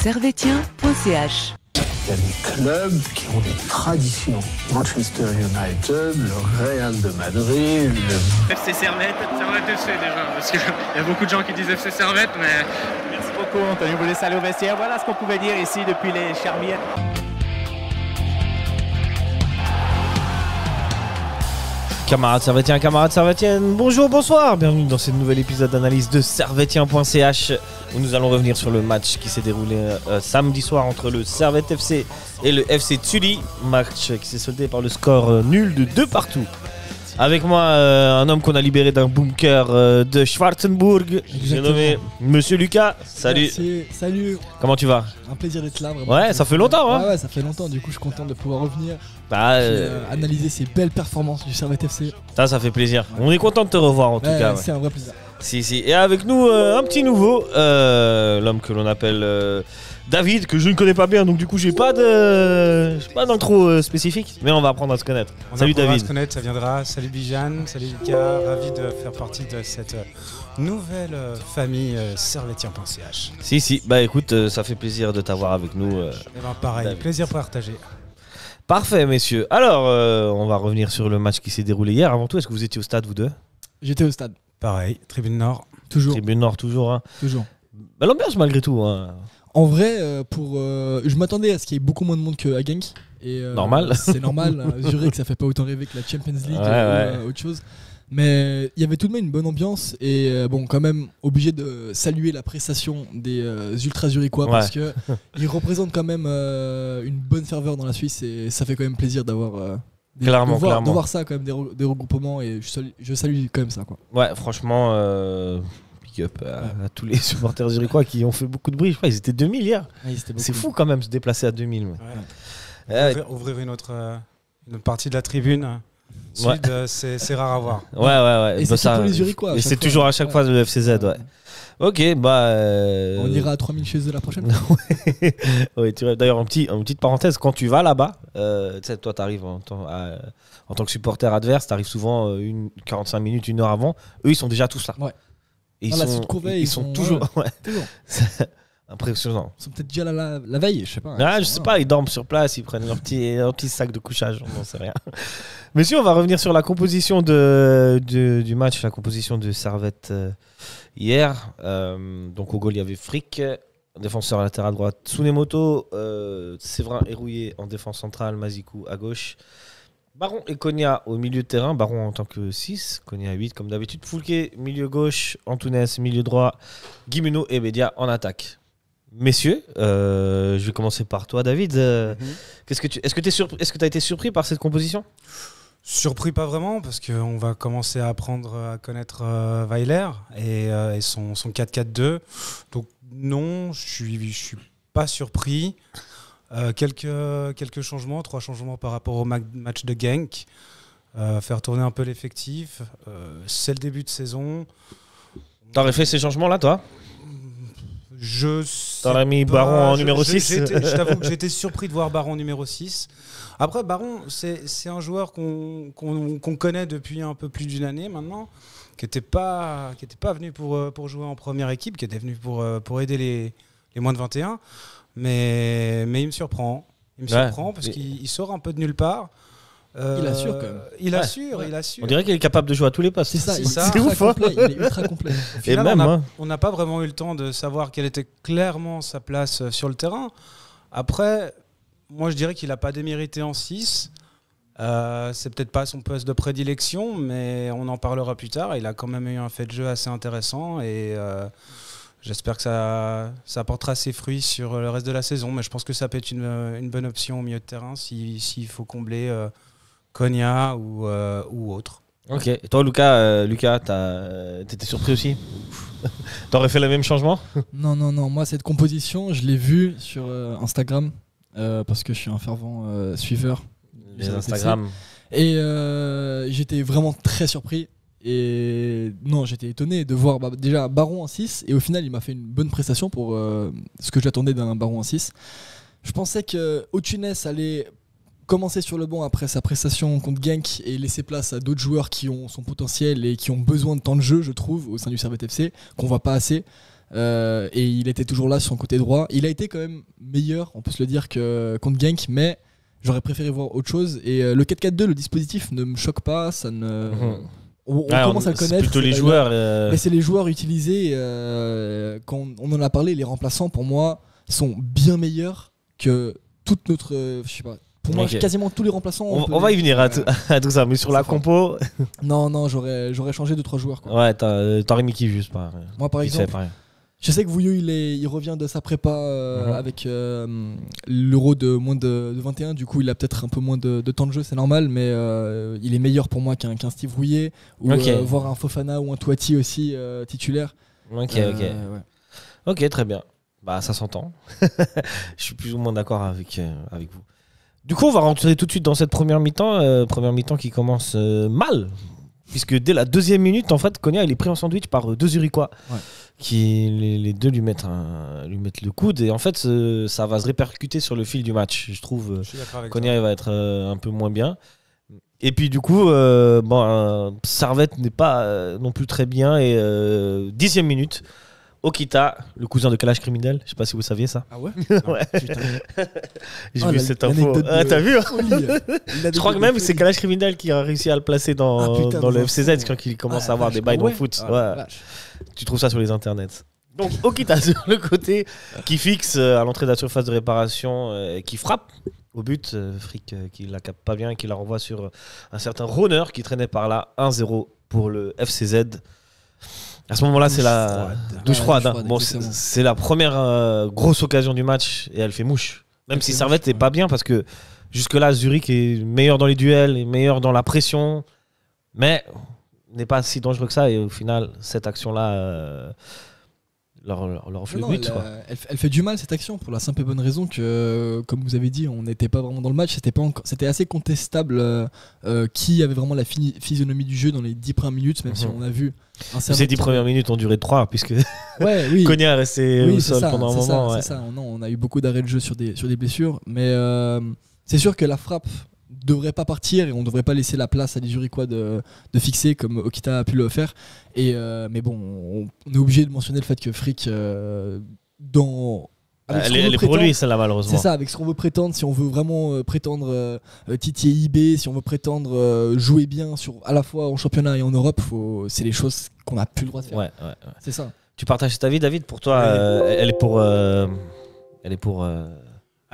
servetien.ch. Il y a des clubs qui ont des traditions. Manchester United, le Real de Madrid, le FC Servette FC déjà, parce qu'il y a beaucoup de gens qui disent FC Servette, mais... Merci beaucoup, Anthony. Vous laisse aller au vestiaire. Voilà ce qu'on pouvait dire ici depuis les Charmières. Camarades servétiennes, bonjour, bonsoir, bienvenue dans ce nouvel épisode d'analyse de servetien.ch où nous allons revenir sur le match qui s'est déroulé samedi soir entre le Servette FC et le FC Sully, match qui s'est soldé par le score nul de 2-2. Avec moi, un homme qu'on a libéré d'un bunker de Schwarzenburg. J'ai nommé Monsieur Lucas. Salut. Merci. Salut. Comment tu vas? Un plaisir d'être là. Vraiment. Ouais, ça fait longtemps. Hein. Ouais, ça fait longtemps. Du coup, je suis content de pouvoir revenir. Analyser ces belles performances du Servette FC. Ça fait plaisir. On est content de te revoir en tout cas. C'est un vrai plaisir. Si. Et avec nous, un petit nouveau, l'homme que l'on appelle David, que je ne connais pas bien, donc du coup j'ai pas d'intro spécifique, mais on va apprendre à se connaître. Salut David. On va se connaître, ça viendra. Salut Bijan, salut Lucas, ravi de faire partie de cette nouvelle famille servetien.ch. Si, bah écoute, ça fait plaisir de t'avoir avec nous. Et pareil, David. Plaisir partagé. Parfait messieurs. Alors, on va revenir sur le match qui s'est déroulé hier. Avant tout, est-ce que vous étiez au stade vous deux? J'étais au stade. Pareil, Tribune Nord. Toujours. Tribune Nord, toujours. Hein. Toujours. Bah, l'ambiance malgré tout. Hein. En vrai, je m'attendais à ce qu'il y ait beaucoup moins de monde qu'à Genk. Normal. C'est normal. Zurich, ça fait pas autant rêver que la Champions League ou autre chose. Mais il y avait tout de même une bonne ambiance. Et quand même, obligé de saluer la prestation des Ultras zurichois parce qu'ils représentent quand même une bonne ferveur dans la Suisse. Et ça fait quand même plaisir d'avoir. De voir ça quand même, des regroupements. Et je salue quand même ça. Quoi. Ouais, franchement. Up à tous les supporters zurichois qui ont fait beaucoup de bruit. Je crois qu'ils étaient 2000 hier. C'est fou quand même se déplacer à 2000. Ouvrir une autre partie de la tribune sud, c'est rare à voir. Ouais. Et c'est pour les Zurichois. Et c'est toujours à chaque fois le FCZ. Ouais. Ok, on ira à 3000 chez eux la prochaine. Ouais, d'ailleurs, en petite parenthèse, quand tu vas là-bas, toi t'arrives en tant que supporter adverse, t'arrives souvent 45 minutes, 1 heure avant. Eux, ils sont déjà tous là. Ouais. Et ils sont toujours. Toujours. Impressionnant. Ils sont peut-être déjà là la veille, je sais pas. Je sais pas, ils dorment sur place, ils prennent leur petit sac de couchage, on n'en sait rien. Messieurs, on va revenir sur la composition du match, la composition de Servette hier. Donc au goal, il y avait Frick, défenseur latéral droite, Tsunemoto, Séverin et Rouillé en défense centrale, Mazikou à gauche. Baron et Konya au milieu de terrain, Baron en tant que 6, Konya 8 comme d'habitude, Foulké milieu gauche, Antunes milieu droit, Guimeno et Bedia en attaque. Messieurs, je vais commencer par toi David. Est-ce que tu as été surpris par cette composition? Surpris pas vraiment parce qu'on va commencer à apprendre à connaître Weiler et son 4-4-2. Donc non, je suis pas surpris. Quelques changements, 3 changements par rapport au match de Genk. Faire tourner un peu l'effectif. C'est le début de saison. T'aurais fait ces changements-là, toi? T'aurais mis Baron en numéro 6? Je t'avoue que j'étais surpris de voir Baron numéro 6. Après, Baron, c'est un joueur qu'on connaît depuis un peu plus d'une année maintenant, qui n'était pas venu pour jouer en première équipe, qui était venu pour aider les moins de 21. Mais il me surprend. Parce qu'il sort un peu de nulle part. Il assure quand même. Il assure. On dirait qu'il est capable de jouer à tous les postes. C'est ça, c'est ouf. Il est ultra complet. Au final, on n'a pas vraiment eu le temps de savoir quelle était clairement sa place sur le terrain. Après, moi je dirais qu'il n'a pas démérité en 6. C'est peut-être pas son poste de prédilection, mais on en parlera plus tard. Il a quand même eu un fait de jeu assez intéressant et j'espère que ça apportera ses fruits sur le reste de la saison. Mais je pense que ça peut être une bonne option au milieu de terrain s'il faut combler Konya ou autre. Ok. Et toi, Lucas, t'étais surpris aussi? T'aurais fait le même changement? Non. Moi, cette composition, je l'ai vue sur Instagram parce que je suis un fervent suiveur. Les Instagram. Et j'étais vraiment très surpris. Et non, j'étais étonné de voir déjà Baron en 6. Et au final, il m'a fait une bonne prestation pour ce que j'attendais d'un Baron en 6. Je pensais que Antunes allait commencer sur le banc après sa prestation contre Genk et laisser place à d'autres joueurs qui ont son potentiel et qui ont besoin de temps de jeu, je trouve, au sein du Servette FC, qu'on voit pas assez. et il était toujours là sur son côté droit. Il a été quand même meilleur, on peut se le dire, que contre Genk, mais j'aurais préféré voir autre chose. Et le 4-4-2, le dispositif ne me choque pas, ça ne... On commence à le connaître. C'est plutôt les joueurs. Mais c'est les joueurs utilisés. Quand on en a parlé, les remplaçants, pour moi, sont bien meilleurs que toute notre. Je sais pas. Pour moi, quasiment tous les remplaçants. On va y venir à tout ça, mais sur la compo. Non, j'aurais changé 2-3 joueurs. Quoi. Ouais, t'aurais mis qui juste pas. Moi, par exemple. Je sais que Vouillot, il revient de sa prépa avec l'Euro de moins de 21. Du coup, il a peut-être un peu moins de temps de jeu, c'est normal. Mais il est meilleur pour moi qu'un Steve Rouillet. Ou voir un Fofana ou un Touati aussi titulaire. Ok, très bien. Bah, ça s'entend. Je suis plus ou moins d'accord avec vous. Du coup, on va rentrer tout de suite dans cette première mi-temps. Première mi-temps qui commence mal. Puisque dès la deuxième minute, en fait, Konya il est pris en sandwich par 2 Zurichois. Ouais. Qui les deux lui mettent le coude. Et en fait, ça va se répercuter sur le fil du match. Je trouve Konya va être un peu moins bien. Et puis du coup, Servette n'est pas non plus très bien. Et 10e minute, Okita, le cousin de Kalash Criminel, je sais pas si vous saviez ça. Ah ouais. Ouais. J'ai vu cette info. T'as vu Je crois que même c'est Kalash Criminel qui a réussi à le placer dans le FCZ quand il commence à avoir des bails dans le foot. Tu trouves ça sur les internets. Donc Okita sur le côté qui fixe à l'entrée de la surface de réparation, qui frappe au but. Frick qui la capte pas bien et qui la renvoie sur un certain Roner qui traînait par là. 1-0 pour le FCZ. À ce moment-là, c'est la douche froide. Bon, c'est la première grosse occasion du match et elle fait mouche. Même si Servette n'est pas bien parce que jusque-là, Zurich est meilleur dans les duels, est meilleur dans la pression, mais n'est pas si dangereux que ça. Et au final, cette action-là leur offre le but. Elle fait du mal cette action pour la simple et bonne raison que, comme vous avez dit, on n'était pas vraiment dans le match. C'était assez contestable qui avait vraiment la physionomie du jeu dans les 10 premières minutes, même si on a vu. Ces 10 premières minutes ont duré 3 puisque Konya est resté au sol pendant un moment. C'est ça. Non, on a eu beaucoup d'arrêts de jeu sur des blessures, mais c'est sûr que la frappe devrait pas partir et on devrait pas laisser la place à des Zurichois de fixer comme Okita a pu le faire. Mais bon, on est obligé de mentionner le fait que Frick elle est pour lui celle-là malheureusement. C'est ça, avec ce qu'on veut prétendre, si on veut vraiment prétendre titiller IB, si on veut prétendre jouer bien à la fois en championnat et en Europe, c'est les choses qu'on n'a plus le droit de faire. Ouais. C'est ça. Tu partages cet avis, David? Pour toi, elle est pour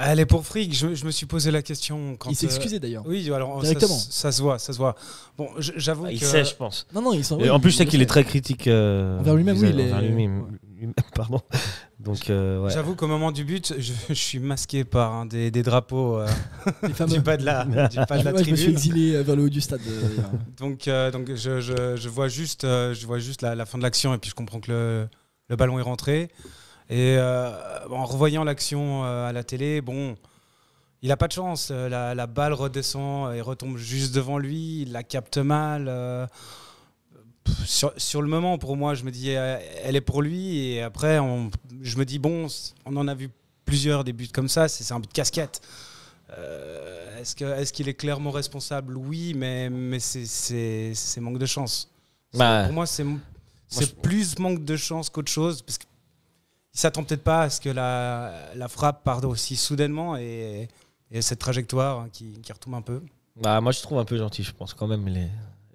Elle est pour Frick. Je me suis posé la question quand. Il s'est excusé d'ailleurs. Oui, alors directement. Ça se voit. Bon, j'avoue que. Il sait, je pense. Non, il en plus, je sais qu'il est très critique envers lui-même. Pardon. Donc, j'avoue qu'au moment du but, je suis masqué par un des drapeaux du bas de la tribune. Je me suis exilé vers le haut du stade. Donc je vois juste la fin de l'action et puis je comprends que le ballon est rentré. Et en revoyant l'action à la télé, bon, il n'a pas de chance. La balle redescend et retombe juste devant lui. Il la capte mal. Sur le moment, pour moi, je me dis, elle est pour lui. Et après, je me dis, bon, on en a vu plusieurs des buts comme ça. C'est un but de casquette. Est-ce qu'il est clairement responsable? Oui, mais c'est manque de chance. Pour moi, c'est plus manque de chance qu'autre chose. Parce que il s'attend peut-être pas à ce que la frappe parte aussi soudainement et cette trajectoire qui retombe un peu. Moi, je trouve un peu gentil, je pense quand même.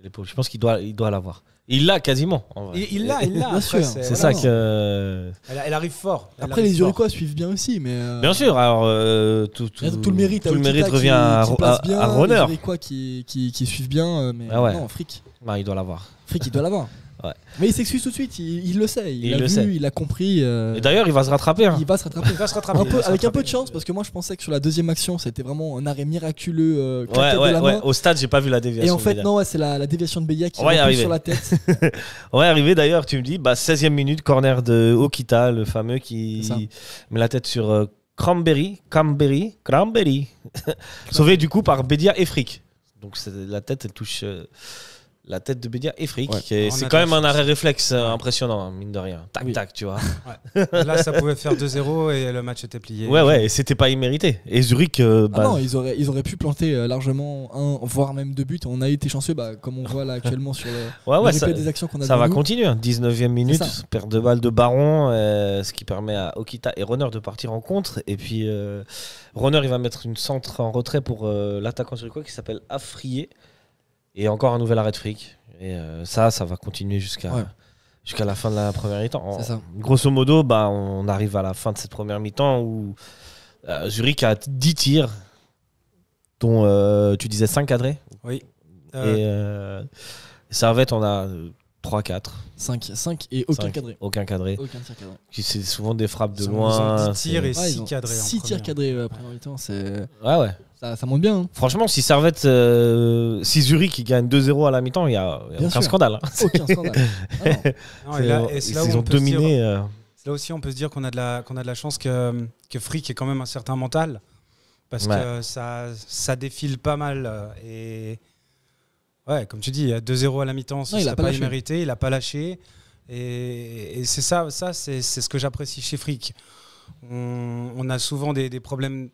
Je pense qu'il doit l'avoir. Il l'a quasiment. En vrai. Il l'a. Bien sûr. C'est ça que. Elle arrive fort. Après, les Zurichois suivent bien aussi, mais. Bien sûr. Alors, tout le mérite revient à Roner. Les Zurichois qui suivent bien, mais non, Frick. Il doit l'avoir. Frick, il doit l'avoir. Ouais. Mais il s'excuse tout de suite, il le sait, il a compris. Et d'ailleurs, il va se rattraper. Il va se rattraper. Avec un peu de chance, parce que moi je pensais que sur la deuxième action, c'était vraiment un arrêt miraculeux. De la main. Au stade, j'ai pas vu la déviation. Et en fait, non, c'est la déviation de Bédia qui est sur la tête. On va y arriver d'ailleurs, tu me dis, 16e minute, corner de Okita, le fameux qui met la tête sur Cranberry. Sauvé du coup par Bédia et Frick. Donc la tête, elle touche. la tête de Bédia et Frick. Ouais. C'est quand même un arrêt réflexe impressionnant, mine de rien. Tac, tac, tu vois. Ouais. Là, ça pouvait faire 2-0 et le match était plié. Ouais, et c'était pas immérité. Et Zurich. Non, ils auraient pu planter largement voire même 2 buts. On a été chanceux, comme on voit là actuellement sur le replay des actions qu'on a. Ça va continuer. 19e minute, perte de balle de Baron, ce qui permet à Okita et Runner de partir en contre. Et puis, Runner, il va mettre une centre en retrait pour l'attaquant zurichois qui s'appelle Afrié. Et encore un nouvel arrêt de Frick. Et ça va continuer jusqu'à la fin de la première mi-temps. Grosso modo, on arrive à la fin de cette première mi-temps où Zurich a 10 tirs, dont tu disais 5 cadrés. Oui. Et Servette, on a 3-4. 5 et aucun cadré. Aucun cadré. Aucun tir cadré. C'est souvent des frappes de loin. Ils ont 10 tirs et 6 cadrés. 6 tirs cadrés la première mi-temps. C'est... Ouais. Ça monte bien. Hein. Franchement, si Servette, si Zurich gagne 2-0 à la mi-temps, il n'y a aucun scandale. Aucun scandale. Ils ont dominé. Là aussi, on peut se dire qu'on a de la chance que Frick ait quand même un certain mental. Parce que ça défile pas mal. Et ouais, comme tu dis, 2-0 à la mi-temps, ça n'a pas mérité. Il n'a pas lâché. Et c'est ça c'est ce que j'apprécie chez Frick. On a souvent des problèmes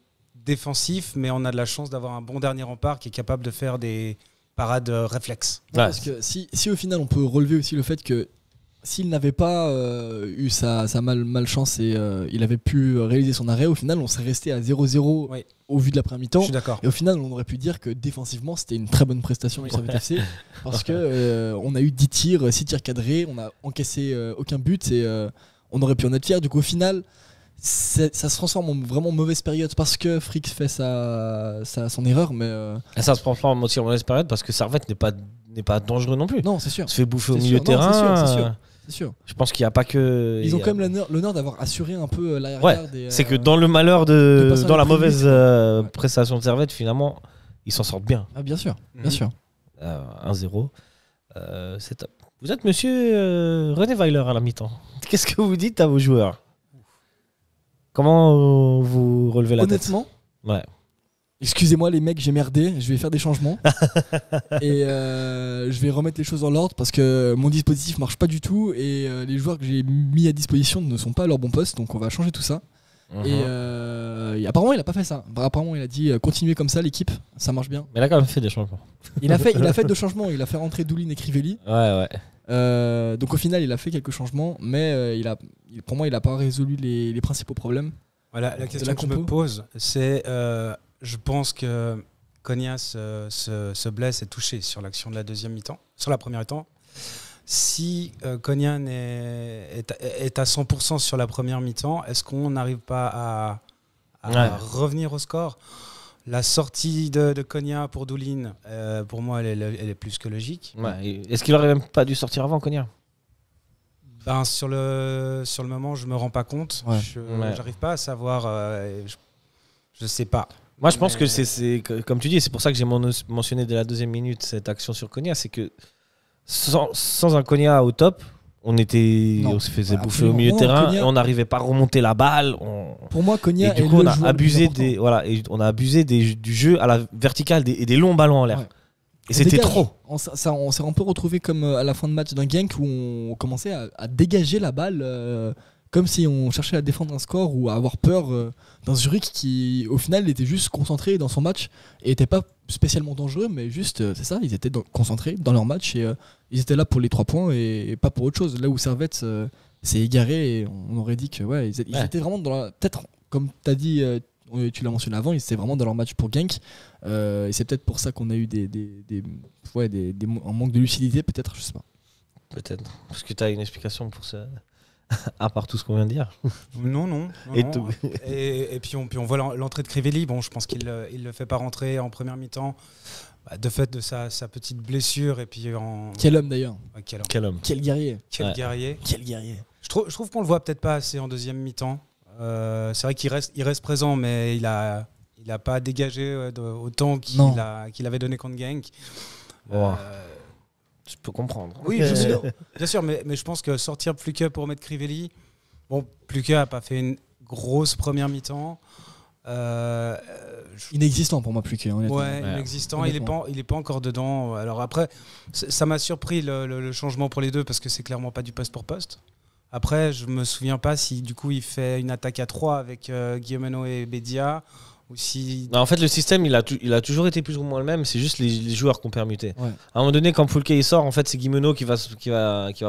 défensif, mais on a de la chance d'avoir un bon dernier rempart qui est capable de faire des parades réflexes. Parce que si au final on peut relever aussi le fait que s'il n'avait pas eu sa malchance et il avait pu réaliser son arrêt, au final on serait resté à 0-0 au vu de la première mi-temps. Je suis d'accord. Et au final on aurait pu dire que défensivement c'était une très bonne prestation du Servette FC parce que on a eu 10 tirs, 6 tirs cadrés, on a encaissé aucun but et on aurait pu en être fier. Du coup au final ça se transforme en vraiment mauvaise période parce que Frick fait son erreur, mais ça se transforme aussi en mauvaise période parce que Servette n'est pas dangereux non plus. Non, c'est sûr. Se fait bouffer au milieu de terrain. C'est sûr. Je pense qu'il n'y a pas que. Ils ont quand même l'honneur d'avoir assuré un peu l'arrière-garde. C'est que dans le malheur dans la mauvaise prestation de Servette, finalement, ils s'en sortent bien. Ah, bien sûr, bien sûr. 1-0, c'est top. Vous êtes monsieur René Weiler à la mi-temps. Qu'est-ce que vous dites à vos joueurs? Comment vous relevez la tête? Honnêtement, excusez-moi les mecs, j'ai merdé, je vais faire des changements et je vais remettre les choses dans l'ordre parce que mon dispositif marche pas du tout et les joueurs que j'ai mis à disposition ne sont pas à leur bon poste, donc on va changer tout ça. Et apparemment il a pas fait ça. Apparemment il a dit continuez comme ça l'équipe, ça marche bien. Mais il a quand même fait des changements. Il a fait 2 changements, il a fait rentrer Doulin et Crivelli. Donc au final il a fait quelques changements, mais pour moi il a pas résolu les principaux problèmes. Voilà, la question que je me pose, c'est je pense que Cognas se blesse et touché sur l'action de la deuxième mi-temps, sur la première mi-temps. Si Cognan est à 100% sur la première mi-temps, est-ce qu'on n'arrive pas à revenir au score? La sortie de Cognas pour Doulin, pour moi, elle est plus que logique. Est-ce qu'il aurait même pas dû sortir avant Cognas? Sur le moment, je me rends pas compte. J'arrive pas à savoir. Je sais pas. Moi, je pense que c'est comme tu dis, c'est pour ça que j'ai mentionné dès la deuxième minute cette action sur Cognas, c'est que sans un Cognas au top, on se faisait bouffer au milieu de terrain, Cognas, et on n'arrivait pas à remonter la balle. Pour moi, Cognas, et du coup, on a abusé du jeu à la verticale et des longs ballons en l'air. Et c'était trop. On s'est un peu retrouvé comme à la fin de match d'un Genk où on commençait à dégager la balle comme si on cherchait à défendre un score ou à avoir peur d'un Zurich qui au final était juste concentré dans son match et n'était pas spécialement dangereux, mais juste c'est ça, ils étaient concentrés dans leur match et ils étaient là pour les 3 points et pas pour autre chose. Là où Servette s'est égaré et on aurait dit que ils étaient vraiment dans peut-être comme tu as dit, tu l'as mentionné avant, ils étaient vraiment dans leur match pour Genk et c'est peut-être pour ça qu'on a eu un manque de lucidité, peut-être, je sais pas. Peut-être, parce que tu as une explication pour ça. À part tout ce qu'on vient de dire. Non. Et puis on voit l'entrée de Crivelli. Bon, je pense qu'il le fait pas rentrer en première mi-temps. De fait de sa petite blessure. Et puis Quel homme d'ailleurs. Quel homme. Quel guerrier. Quel guerrier. Je trouve qu'on le voit peut-être pas assez en deuxième mi-temps. C'est vrai qu'il reste présent, mais il a pas dégagé autant qu'il avait donné contre Genk. Je peux comprendre. Oui, bien sûr, mais je pense que sortir Pluquet pour mettre Crivelli, bon, Pluquet n'a pas fait une grosse première mi-temps. Inexistant pour moi, plus honnêtement. Ouais, inexistant. Il est pas encore dedans. Alors après, ça m'a surpris le changement pour les deux parce que c'est clairement pas du poste pour poste. Après, je me souviens pas si du coup il fait une attaque à 3 avec Guillemeno et Bedia ou si. En fait, le système il a toujours été plus ou moins le même. C'est juste les joueurs qui ont permuté. Ouais. À un moment donné, quand Foulke il sort, en fait, c'est Guillemeno qui va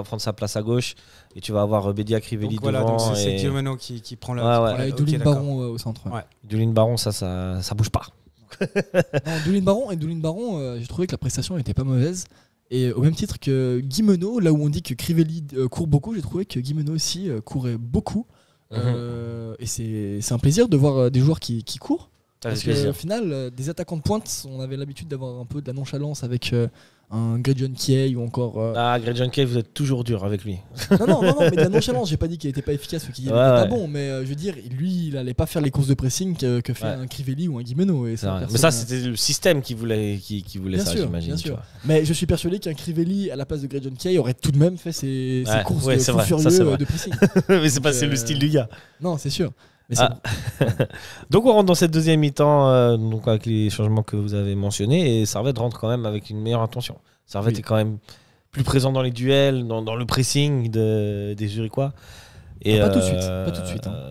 prendre sa place à gauche et tu vas avoir Bedia Crivelli devant. Voilà, donc c'est Guillemeno qui prend le. Et Doulin Baron au centre. Ouais. Doulin Baron, ça bouge pas. Non, Doulin Baron, j'ai trouvé que la prestation n'était pas mauvaise. Et au même titre que Guillemeno, là où on dit que Crivelli court beaucoup, j'ai trouvé que Guillemeno aussi courait beaucoup. Et c'est un plaisir de voir des joueurs qui courent. Parce qu'au final, des attaquants de pointe, on avait l'habitude d'avoir un peu de la nonchalance avec un Gretchen Key ou encore. Gretchen Key, vous êtes toujours dur avec lui. Non, mais de la nonchalance, j'ai pas dit qu'il était pas efficace ou qu'il était pas bon, mais je veux dire, lui, il allait pas faire les courses de pressing que fait un Crivelli ou un Guillemeno. Et mais ça, c'était le système qui voulait ça, j'imagine. Bien sûr. Mais je suis persuadé qu'un Crivelli à la place de Gretchen Key aurait tout de même fait ses courses de fou furieux de pressing. Mais c'est pas le style du gars. Non, c'est sûr. Donc on rentre dans cette deuxième mi-temps donc avec les changements que vous avez mentionnés et Servette rentre quand même avec une meilleure intention. Servette est quand même plus présent dans les duels, dans le pressing des Zurichois. Et pas tout de suite.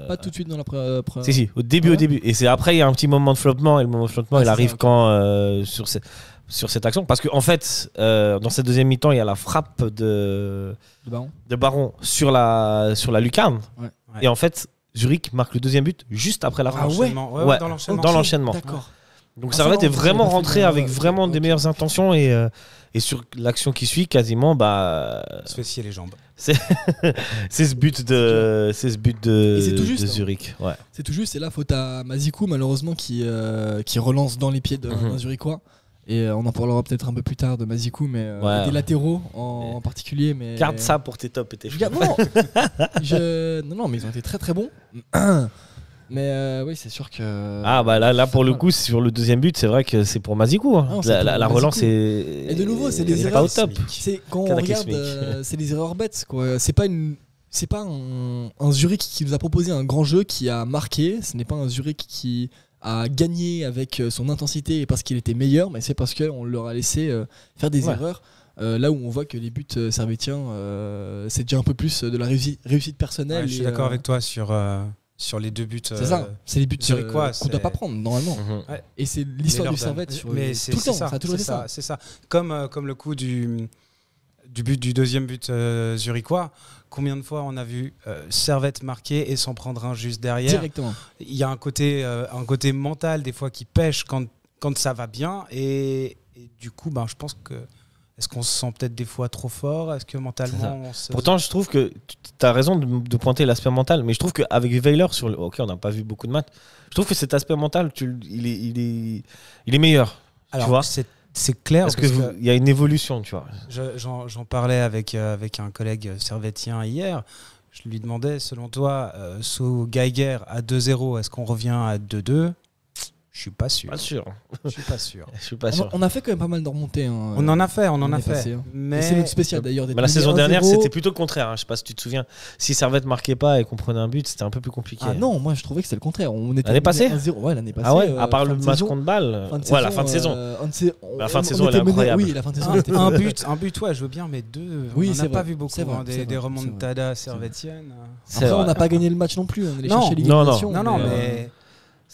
Pas tout de suite dans la première. Si, au début. Et c'est après il y a un petit moment de flottement et le moment de flottement il arrive quand sur cette action parce qu'en fait dans cette deuxième mi-temps il y a la frappe de Baron sur la lucarne et en fait Zurich marque le deuxième but juste après la frappe. Dans l'enchaînement. D'accord. Donc Servette est vraiment rentré avec vraiment des meilleures intentions et sur l'action qui suit quasiment se fait scier les jambes. C'est ce but de Zurich. Ouais. C'est tout juste. Et là faute à Mazikou malheureusement qui relance dans les pieds d'un Zurichois. Et on en parlera peut-être un peu plus tard de Mazikou, mais des latéraux en particulier. Mais garde ça pour tes tops et tes choix. Non, mais ils ont été très très bons. Mais oui, c'est sûr que. Là pour le coup, sur le deuxième but, c'est vrai que c'est pour Mazikou. Hein. La relance est. Et de nouveau, c'est des erreurs. Pas au top. Quand on regarde, c'est des erreurs bêtes, quoi. C'est pas un Zurich qui nous a proposé un grand jeu qui a marqué. Ce n'est pas un Zurich qui a gagné avec son intensité et parce qu'il était meilleur, mais c'est parce qu'on leur a laissé faire des erreurs. Là où on voit que les buts servétiens, c'est déjà un peu plus de la réussite personnelle. Je suis d'accord avec toi sur les deux buts. C'est ça, c'est les buts qu'on ne doit pas prendre normalement. Et c'est l'histoire du Servette tout le temps. Ça a toujours été ça. C'est ça. Comme le coup du deuxième but zurichois. Combien de fois on a vu Servette marquer et s'en prendre un juste derrière. Directement. Il y a un côté mental des fois qui pêche quand ça va bien et du coup je pense que est-ce qu'on se sent peut-être des fois trop fort? Est-ce que mentalement Pourtant je trouve que tu as raison de pointer l'aspect mental, mais je trouve qu'avec Weiler ok, on n'a pas vu beaucoup de matchs, je trouve que cet aspect mental il est meilleur. Alors tu vois, c'est clair parce que il y a une évolution, tu vois. J'en parlais avec un collègue servettien hier. Je lui demandais, selon toi, sous Geiger à 2-0, est-ce qu'on revient à 2-2? Je suis pas sûr. Je suis pas sûr. On a fait quand même pas mal de remontées. Hein, on en a fait. Mais c'est notre spécial d'ailleurs. La saison dernière, c'était plutôt le contraire. Hein. Je sais pas si tu te souviens. Si Servette marquait pas et qu'on prenait un but, c'était un peu plus compliqué. Ah non, moi je trouvais que c'était le contraire. L'année passée. Ouais, l'année passée. Ah ouais. À part le match contre Bâle. La fin de saison. La fin de saison, elle est incroyable. Oui, la fin de saison. Un but, ouais, je veux bien, mais deux. Oui, on n'a pas vu beaucoup des remontadas servettiennes. Après, on n'a pas gagné le match non plus. On est allé chercher l'élimination. Non, mais.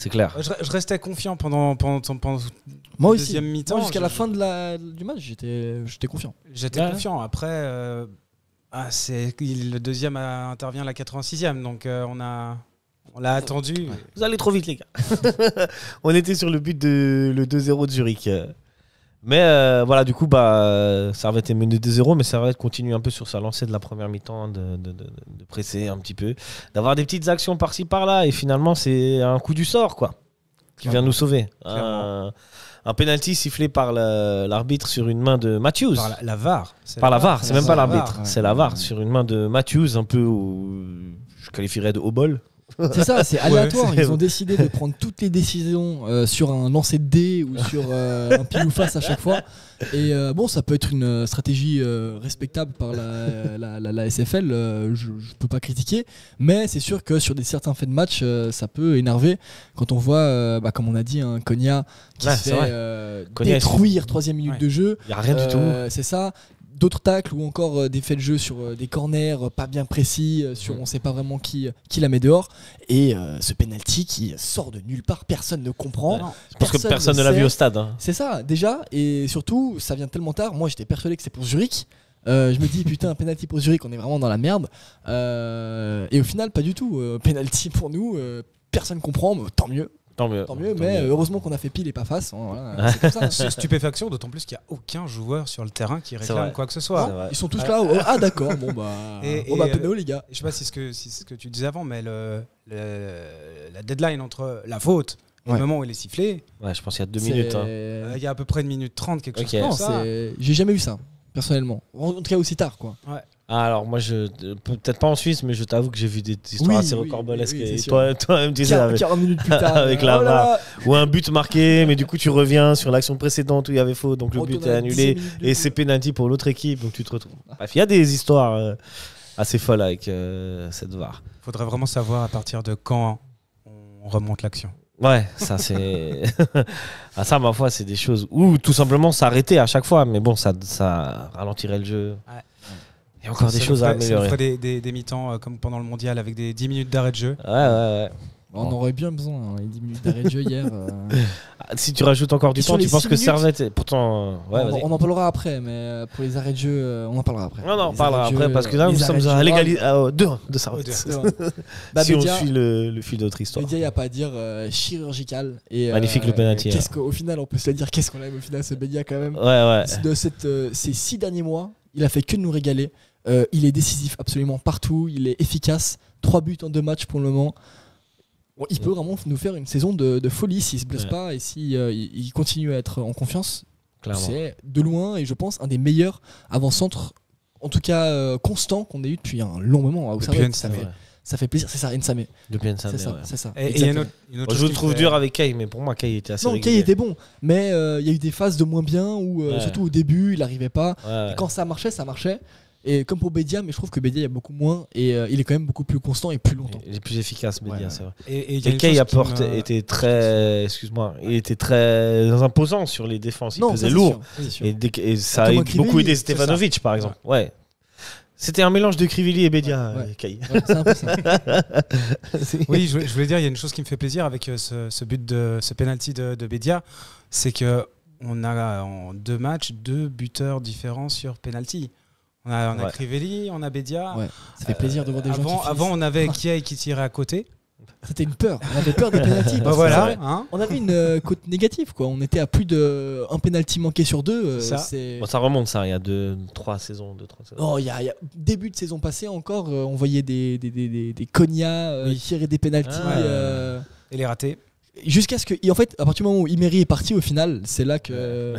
C'est clair. Je restais confiant pendant moi aussi. Deuxième mi-temps. Moi, jusqu'à la fin du match, j'étais confiant. J'étais confiant. Après, le deuxième intervient à la 86e, donc on l'a attendu. Vous allez trop vite, les gars. On était sur le but de le 2-0 de Zurich. Mais voilà, du coup, Servette est mené 2-0, mais Servette continue un peu sur sa lancée de la première mi-temps, de presser un petit peu, d'avoir des petites actions par-ci par-là, et finalement, c'est un coup du sort, quoi, qui vient nous sauver. Un penalty sifflé par l'arbitre sur une main de Matthews. Par la VAR. Par la VAR, c'est même pas l'arbitre, c'est la VAR, sur une main de Matthews, un peu, je qualifierais de haut bol. C'est ça, c'est aléatoire. Ils ont décidé de prendre toutes les décisions sur un lancer de dés ou sur un pile ou face à chaque fois. Et bon, ça peut être une stratégie respectable par la SFL, je peux pas critiquer, mais c'est sûr que sur certains faits de match, ça peut énerver quand on voit, comme on a dit, un Konya qui se fait détruire 3e minute de jeu. Il n'y a rien du tout. C'est ça. D'autres tacles ou encore des faits de jeu sur des corners pas bien précis, on ne sait pas vraiment qui la met dehors. Et ce penalty qui sort de nulle part, personne ne comprend. Je pense que personne ne l'a vu au stade. Hein. C'est ça, déjà. Et surtout, ça vient tellement tard. Moi, j'étais persuadé que c'est pour Zurich. Je me dis, putain, un penalty pour Zurich, on est vraiment dans la merde. Et au final, pas du tout. Penalty pour nous, personne comprend, mais tant mieux. Tant mieux, mais heureusement qu'on a fait pile et pas face. Voilà, c'est comme ça. C'est stupéfaction, d'autant plus qu'il n'y a aucun joueur sur le terrain qui réclame quoi que ce soit. Ils sont tous là. Ah d'accord, bon bah péno les gars. Je sais pas si ce que tu disais avant, mais la deadline entre la faute et le moment où il est sifflé. Ouais, je pense qu'il y a 2 minutes. Il y a à peu près 1 minute 30, quelque chose comme ça. J'ai jamais vu ça, personnellement. En tout cas aussi tard, quoi. Ouais. Alors moi, peut-être pas en Suisse, mais je t'avoue que j'ai vu des histoires assez rocambolesques. Oui, toi-même disais 40 minutes plus tard, avec la VAR, ou un but marqué, mais du coup tu reviens sur l'action précédente où il y avait faute, donc le but est annulé et c'est penalty pour l'autre équipe, donc tu te retrouves. Bref, il y a des histoires assez folles avec cette VAR. Faudrait vraiment savoir à partir de quand on remonte l'action. Ouais, ça c'est. Ça, ma foi, c'est des choses où tout simplement s'arrêter à chaque fois, mais bon, ça ralentirait le jeu. Ouais. Il y a encore des choses à améliorer. Ça ferait des mi-temps comme pendant le mondial avec des 10 minutes d'arrêt de jeu. Ouais. On aurait bien besoin, les 10 minutes d'arrêt de jeu hier. Si tu rajoutes encore du temps, tu penses que Servette. Pourtant. On en parlera après, mais pour les arrêts de jeu, on en parlera après. Non, on en parlera après parce que là, nous sommes à l'égalité. 2-1 de Servette. Si on suit le fil de notre histoire. Bédia, il n'y a pas à dire, chirurgical. Magnifique le penalty. Au final, on peut se le dire, qu'est-ce qu'on aime au final, ce Bédia quand même. Ouais. De ces 6 derniers mois, il a fait que de nous régaler. Il est décisif absolument partout, il est efficace. 3 buts en 2 matchs pour le moment. Bon, il peut vraiment nous faire une saison de folie s'il ne se blesse pas et s'il il continue à être en confiance. Clairement. C'est de loin, et je pense, un des meilleurs avant-centres, en tout cas constant, qu'on ait eu depuis un long moment. Ça fait plaisir, c'est ça, Nsame. Depuis Nsame, c'est ça. Et il y a une autre je le trouve dur avec Kay, mais pour moi, Kay était assez régulier. Kay était bon, mais il y a eu des phases de moins bien où, surtout au début, il n'arrivait pas. Et quand ça marchait, ça marchait. Et comme pour Bédia, mais je trouve que Bédia, il y a beaucoup moins et il est quand même beaucoup plus constant et plus longtemps. Il est plus efficace, Bédia, c'est vrai. Et Kay était très, il était très imposant sur les défenses. Il pesait lourd. Et ça a beaucoup aidé Stefanovic, par exemple. Ouais. C'était un mélange de Krivili et Bédia, Kay. C'est un peu ça. Oui, je voulais dire, il y a une chose qui me fait plaisir avec ce penalty de Bédia, c'est que on a en 2 matchs 2 buteurs différents sur penalty. On a Crivelli, on a Bédia. Ouais, ça fait plaisir de voir des gens qui Avant, on avait Kiai qui tirait à côté. C'était une peur. On avait peur des pénaltys. On avait une côte négative, quoi. On était à plus d'un pénalty manqué sur 2. Ça remonte, ça. Il y a 2-3 saisons. Oh, il y a début de saison passée encore, on voyait des Konya tirer des pénaltys. Et les rater. Jusqu'à ce que, en fait, à partir du moment où Imery est parti, au final, c'est là que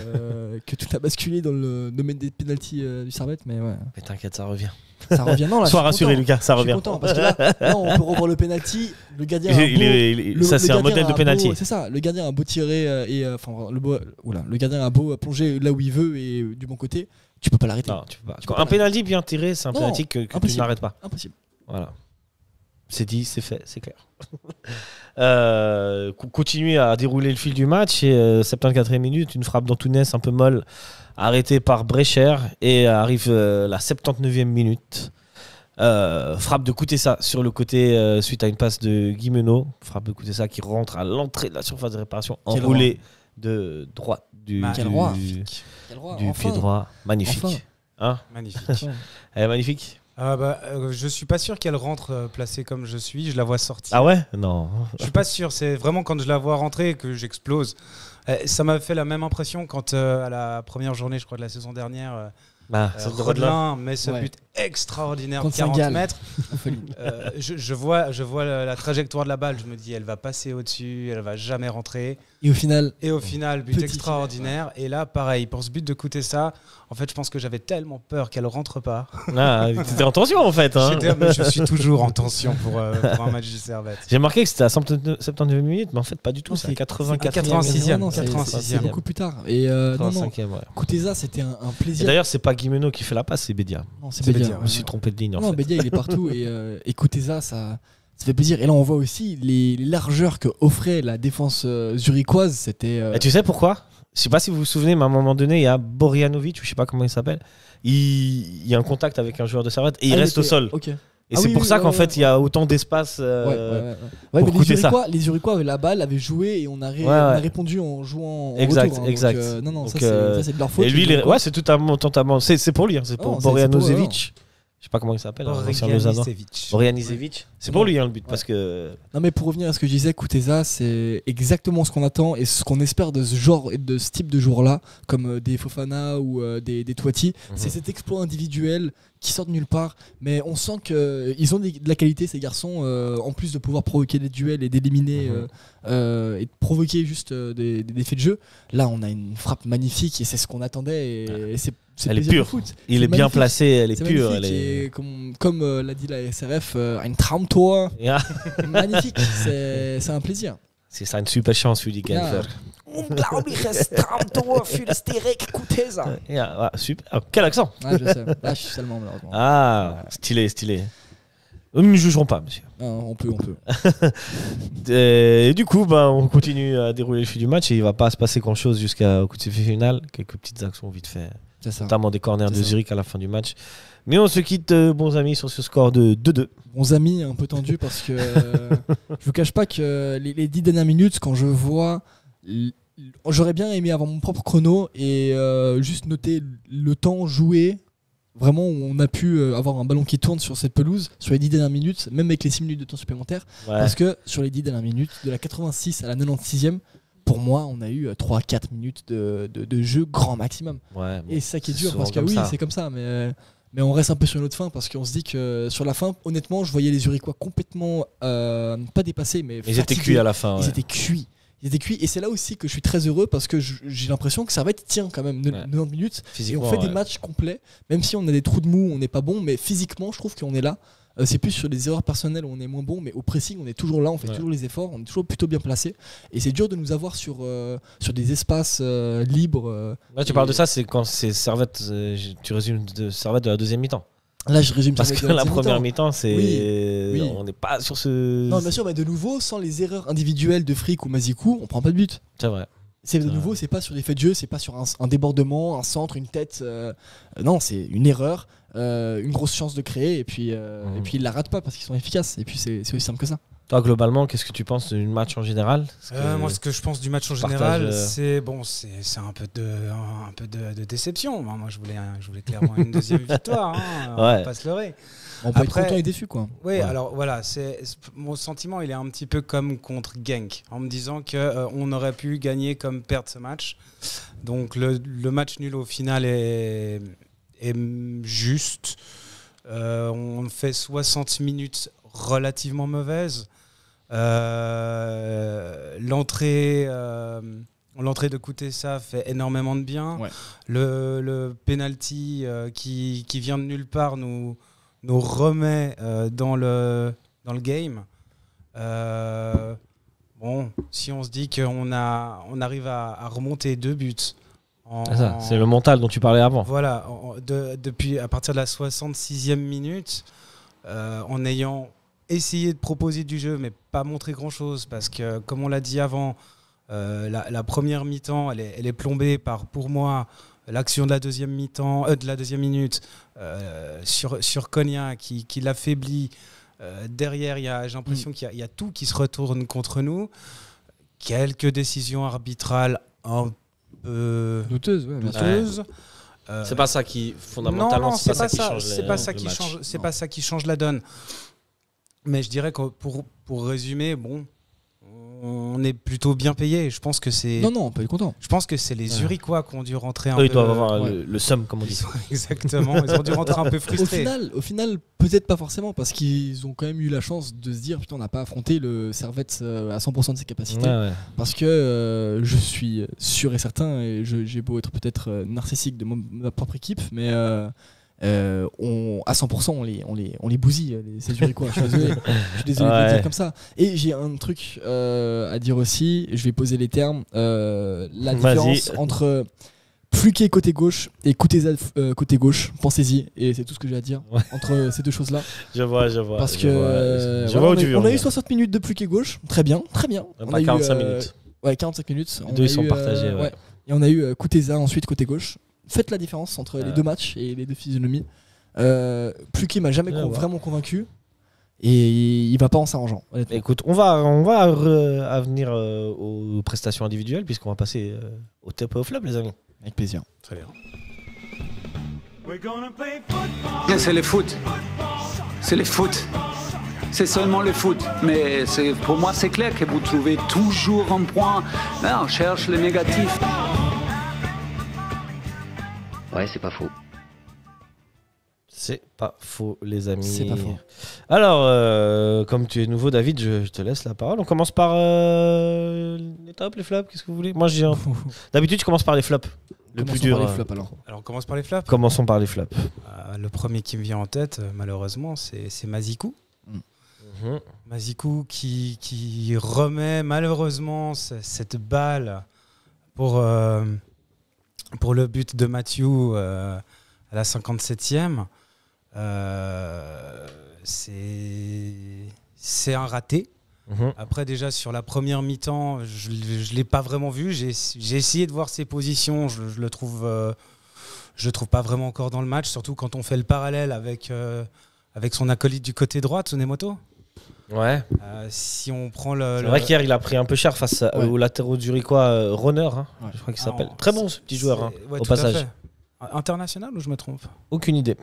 tout a basculé dans le domaine des pénaltys du Servette. Mais ouais. Mais t'inquiète, ça revient. Ça revient, non, là. Sois rassuré, Lucas, ça revient. Je suis content parce que là, on peut revoir le penalty. Le gardien. Ça, c'est un modèle de penalty. C'est ça. Le gardien a beau tirer le gardien a beau plonger là où il veut et du bon côté. Tu peux pas l'arrêter. Non, tu peux pas. Un penalty bien tiré, c'est un penalty que tu n'arrêtes pas. Impossible. Voilà. C'est dit, c'est fait, c'est clair. Continuer à dérouler le fil du match et 74e minute, une frappe d'Antunes un peu molle arrêtée par Brecher et arrive la 79e minute. Frappe de Koutessa sur le côté suite à une passe de Guimeno. Frappe de Koutessa qui rentre à l'entrée de la surface de réparation enroulée de droite du pied droit. Magnifique. Enfin. Hein, magnifique. Elle est magnifique. Je suis pas sûr qu'elle rentre placée comme je suis. Je la vois sortir. Ah ouais? Non. Je suis pas sûr. C'est vraiment quand je la vois rentrer que j'explose. Ça m'a fait la même impression quand à la première journée, je crois, de la saison dernière, Rodelin met ce but extraordinaire de Contre 40 Saint-Gall. mètres. Je vois la trajectoire de la balle. Je me dis, elle va passer au-dessus, elle va jamais rentrer. Et au final, But Petit extraordinaire. Et là, pareil, pour ce but de Kutesa, en fait, je pense que j'avais tellement peur qu'elle rentre pas. Ah, t'étais en tension en fait. Hein. Je suis toujours en tension pour un match du Servette. J'ai marqué que c'était à 79 minutes, mais en fait pas du tout. C'est à 86e. Non, c'est 86e. beaucoup plus tard. Et non, 85e, ouais. Kutesa, c'était un Et plaisir. d'ailleurs, c'est pas Guimeno qui fait la passe, c'est Bédia. Non, c'est c'est Bédia. Bédia, Je me suis trompé de ligne en Non, fait. Bédia, il est partout. Et Kutesa, ça fait plaisir. Et là, on voit aussi les largeurs que offrait la défense zurichoise. C'était. Et tu sais pourquoi? Je sais pas si vous vous souvenez, mais à un moment donné, il y a Borjanovic, ou je sais pas comment il s'appelle. Il y a un contact avec un joueur de Servette et il reste au sol. Ok. Et c'est pour ça qu'en fait, il y a autant d'espace. Ouais, pour mais Kutesa. les Zurichois avaient la balle, avaient joué et on a répondu en jouant en Exact, retour. exact. Donc, Donc, ça c'est de leur faute. Et lui, c'est totalement. C'est pour lui, hein, c'est pour Non, c'est pour eux, Borjanovic. Je sais pas comment il s'appelle. Borjanisevic. C'est pour lui le but parce que. Non, mais pour revenir à ce que je disais, Kutesa, c'est exactement ce qu'on attend et ce qu'on espère de ce genre et de ce type de joueurs-là, comme des Fofana ou des Toiti. C'est cet exploit individuel qui sort de nulle part, mais on sent qu'ils ont de la qualité, ces garçons, en plus de pouvoir provoquer des duels et d'éliminer et de provoquer juste des faits de jeu. Là, on a une frappe magnifique et c'est ce qu'on attendait. Et c'est elle est plaisir pure. de foot. Il C'est est bien magnifique. placé, elle est C'est pure. magnifique Elle est... et comme l'a dit la SRF, ein Traumtor. Magnifique, c'est un plaisir. C'est ça, une super chance für die Genfer. Unglaubliches Traumtor für das Derek Kutesa. Super. Oh, quel accent. Ah, je sais. Là, je suis allemand, malheureusement. Ah, stylé. Nous ne jugerons pas, monsieur. Non, on peut. Et du coup, on continue à dérouler le fil du match et il va pas se passer grand-chose jusqu'au coup de sifflet final. Quelques petites actions vite fait, C'est ça. notamment des corners C'est de ça. Zurich à la fin du match. Mais on se quitte, bons amis, sur ce score de 2-2. Bons amis, un peu tendu parce que je vous cache pas que les 10 dernières minutes, quand je vois, j'aurais bien aimé avoir mon propre chrono et juste noter le temps joué. Vraiment, où on a pu avoir un ballon qui tourne sur cette pelouse sur les 10 dernières minutes, même avec les 6 minutes de temps supplémentaire. Ouais. Parce que sur les 10 dernières minutes, de la 86 à la 96e, pour moi, on a eu 3-4 minutes de jeu grand maximum. Ouais, Et c'est ça qui est c'est dur, souvent parce que comme oui, ça. c'est comme ça, mais on reste un peu sur notre fin, parce qu'on se dit que sur la fin, honnêtement, je voyais les Zurichois complètement, pas dépassés, mais Ils étaient fatigués. cuits à la fin. Ils Ouais. étaient cuits. Et c'est là aussi que je suis très heureux, parce que j'ai l'impression que Servette tient quand même 90 minutes. Et Physiquement, on fait des ouais. matchs complets, même si on a des trous de mou, on n'est pas bon, mais physiquement, je trouve qu'on est là. C'est plus sur des erreurs personnelles où on est moins bon, mais au pressing, on est toujours là, on fait toujours les efforts, on est toujours plutôt bien placé. Et c'est dur de nous avoir sur des espaces libres. Là, tu parles de ça, c'est quand c'est Servette, tu résumes de Servette de la deuxième mi-temps. Là, je résume Parce Servette que de la deuxième première mi-temps. mi-temps, c'est Oui. on n'est pas sur ce. Non, bien sûr, mais de nouveau, sans les erreurs individuelles de Frick ou Mazikou, on prend pas de but. C'est vrai. C'est de nouveau, c'est pas sur les faits de jeu, c'est pas sur un débordement, un centre, une tête. Non, c'est une erreur, une grosse chance de créer, et puis ils la ratent pas parce qu'ils sont efficaces. Et puis c'est aussi simple que ça. Toi, globalement, qu'est-ce que tu penses du match en général? Moi, ce que je pense du match en général, c'est un peu de déception. Moi, je voulais clairement une deuxième victoire. On va pas se leurrer. On peut Après, être content et déçu, quoi. Oui, alors voilà, mon sentiment, il est un petit peu comme contre Genk, en me disant qu'on aurait pu gagner comme perdre ce match. Donc le match nul au final est juste. On fait 60 minutes relativement mauvaises. L'entrée de Kutesa fait énormément de bien. Ouais. Le penalty qui vient de nulle part nous remet dans le game. Si on se dit qu'on arrive à remonter 2 buts. C'est le mental dont tu parlais avant. Voilà, depuis à partir de la 66e minute, en ayant essayé de proposer du jeu, mais pas montré grand-chose, parce que, comme on l'a dit avant, la première mi-temps, elle est plombée par, pour moi, l'action de la deuxième mi-temps, de la deuxième minute sur Konya qui l'affaiblit. Derrière, j'ai l'impression qu'il y a tout qui se retourne contre nous. Quelques décisions arbitrales un peu Douteuses, bien sûr. C'est pas ça qui fondamentalement, c'est pas ça qui change la donne. Mais je dirais que pour résumer, on est plutôt bien payé. Je pense que c'est. Non, on peut être content. Je pense que c'est les Zurichois qui ont dû rentrer un Eux, peu. ils doivent avoir le seum, comme on dit. Exactement, ils ont dû rentrer un peu frustrés. Au final, peut-être pas forcément, parce qu'ils ont quand même eu la chance de se dire putain, on n'a pas affronté le Servette à 100% de ses capacités. Ouais. Parce que je suis sûr et certain, et j'ai beau être peut-être narcissique de ma propre équipe, mais à 100% on les bousille, ces Zurichois. Je suis désolé de le dire comme ça. Et j'ai un truc à dire aussi, je vais poser les termes. La différence entre Pluquet côté gauche et Kuteza côté gauche, pensez-y, et c'est tout ce que j'ai à dire entre ces deux choses-là. Je vois. Parce que on a eu 60 minutes de Pluquet gauche, très bien. On a 45 minutes. Ouais, 45 minutes. Les deux ils sont partagés. Ouais. Et on a eu Kuteza ensuite côté gauche. Faites la différence entre les deux matchs et les deux physionomies. Pluquet m'a jamais vraiment convaincu et il va pas en s'arrangeant. Écoute, on va venir aux prestations individuelles puisqu'on va passer au top et au flop, les amis. Avec plaisir. Très bien. C'est le foot. C'est le foot. C'est seulement le foot. Mais pour moi, c'est clair que vous trouvez toujours un point. Là, on cherche le négatif. Ouais, c'est pas faux. C'est pas faux, les amis. C'est pas faux. Alors, comme tu es nouveau, David, je te laisse la parole. On commence par les tops, les flops. Qu'est-ce que vous voulez? Moi, d'habitude, je commence par les flops. Le plus dur. Par les flops, alors on commence par les flops. Commençons par les flops. Le premier qui me vient en tête, malheureusement, c'est Mazikou. Mazikou qui remet malheureusement cette balle pour le but de Mathieu à la 57e. C'est un raté. Après, déjà sur la première mi-temps, je ne l'ai pas vraiment vu. J'ai essayé de voir ses positions. Je le trouve pas vraiment encore dans le match, surtout quand on fait le parallèle avec son acolyte du côté droit, Tsunemoto. Ouais. Si on prend c'est vrai qu'hier il a pris un peu cher face au latéraux zurichois Runner, je crois qu'il s'appelle. Très bon ce petit joueur au passage. International ou je me trompe? Aucune idée.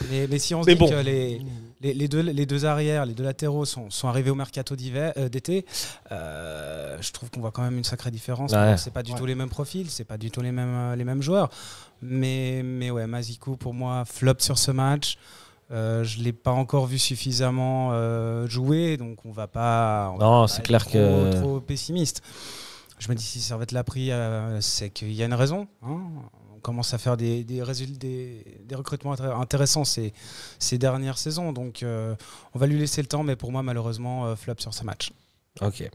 mais si on se dit que les deux arrières, les deux latéraux sont arrivés au mercato d'été, je trouve qu'on voit quand même une sacrée différence. C'est pas du tout les mêmes profils, c'est pas du tout les mêmes joueurs. Mais ouais, Mazikou pour moi flop sur ce match. Je l'ai pas encore vu suffisamment jouer, donc on va pas. C'est clair que trop pessimiste. Je me dis si Servette l'a pris, c'est qu'il y a une raison. On commence à faire des recrutements intéressants ces dernières saisons, donc on va lui laisser le temps, mais pour moi malheureusement flop sur ce match. Ok,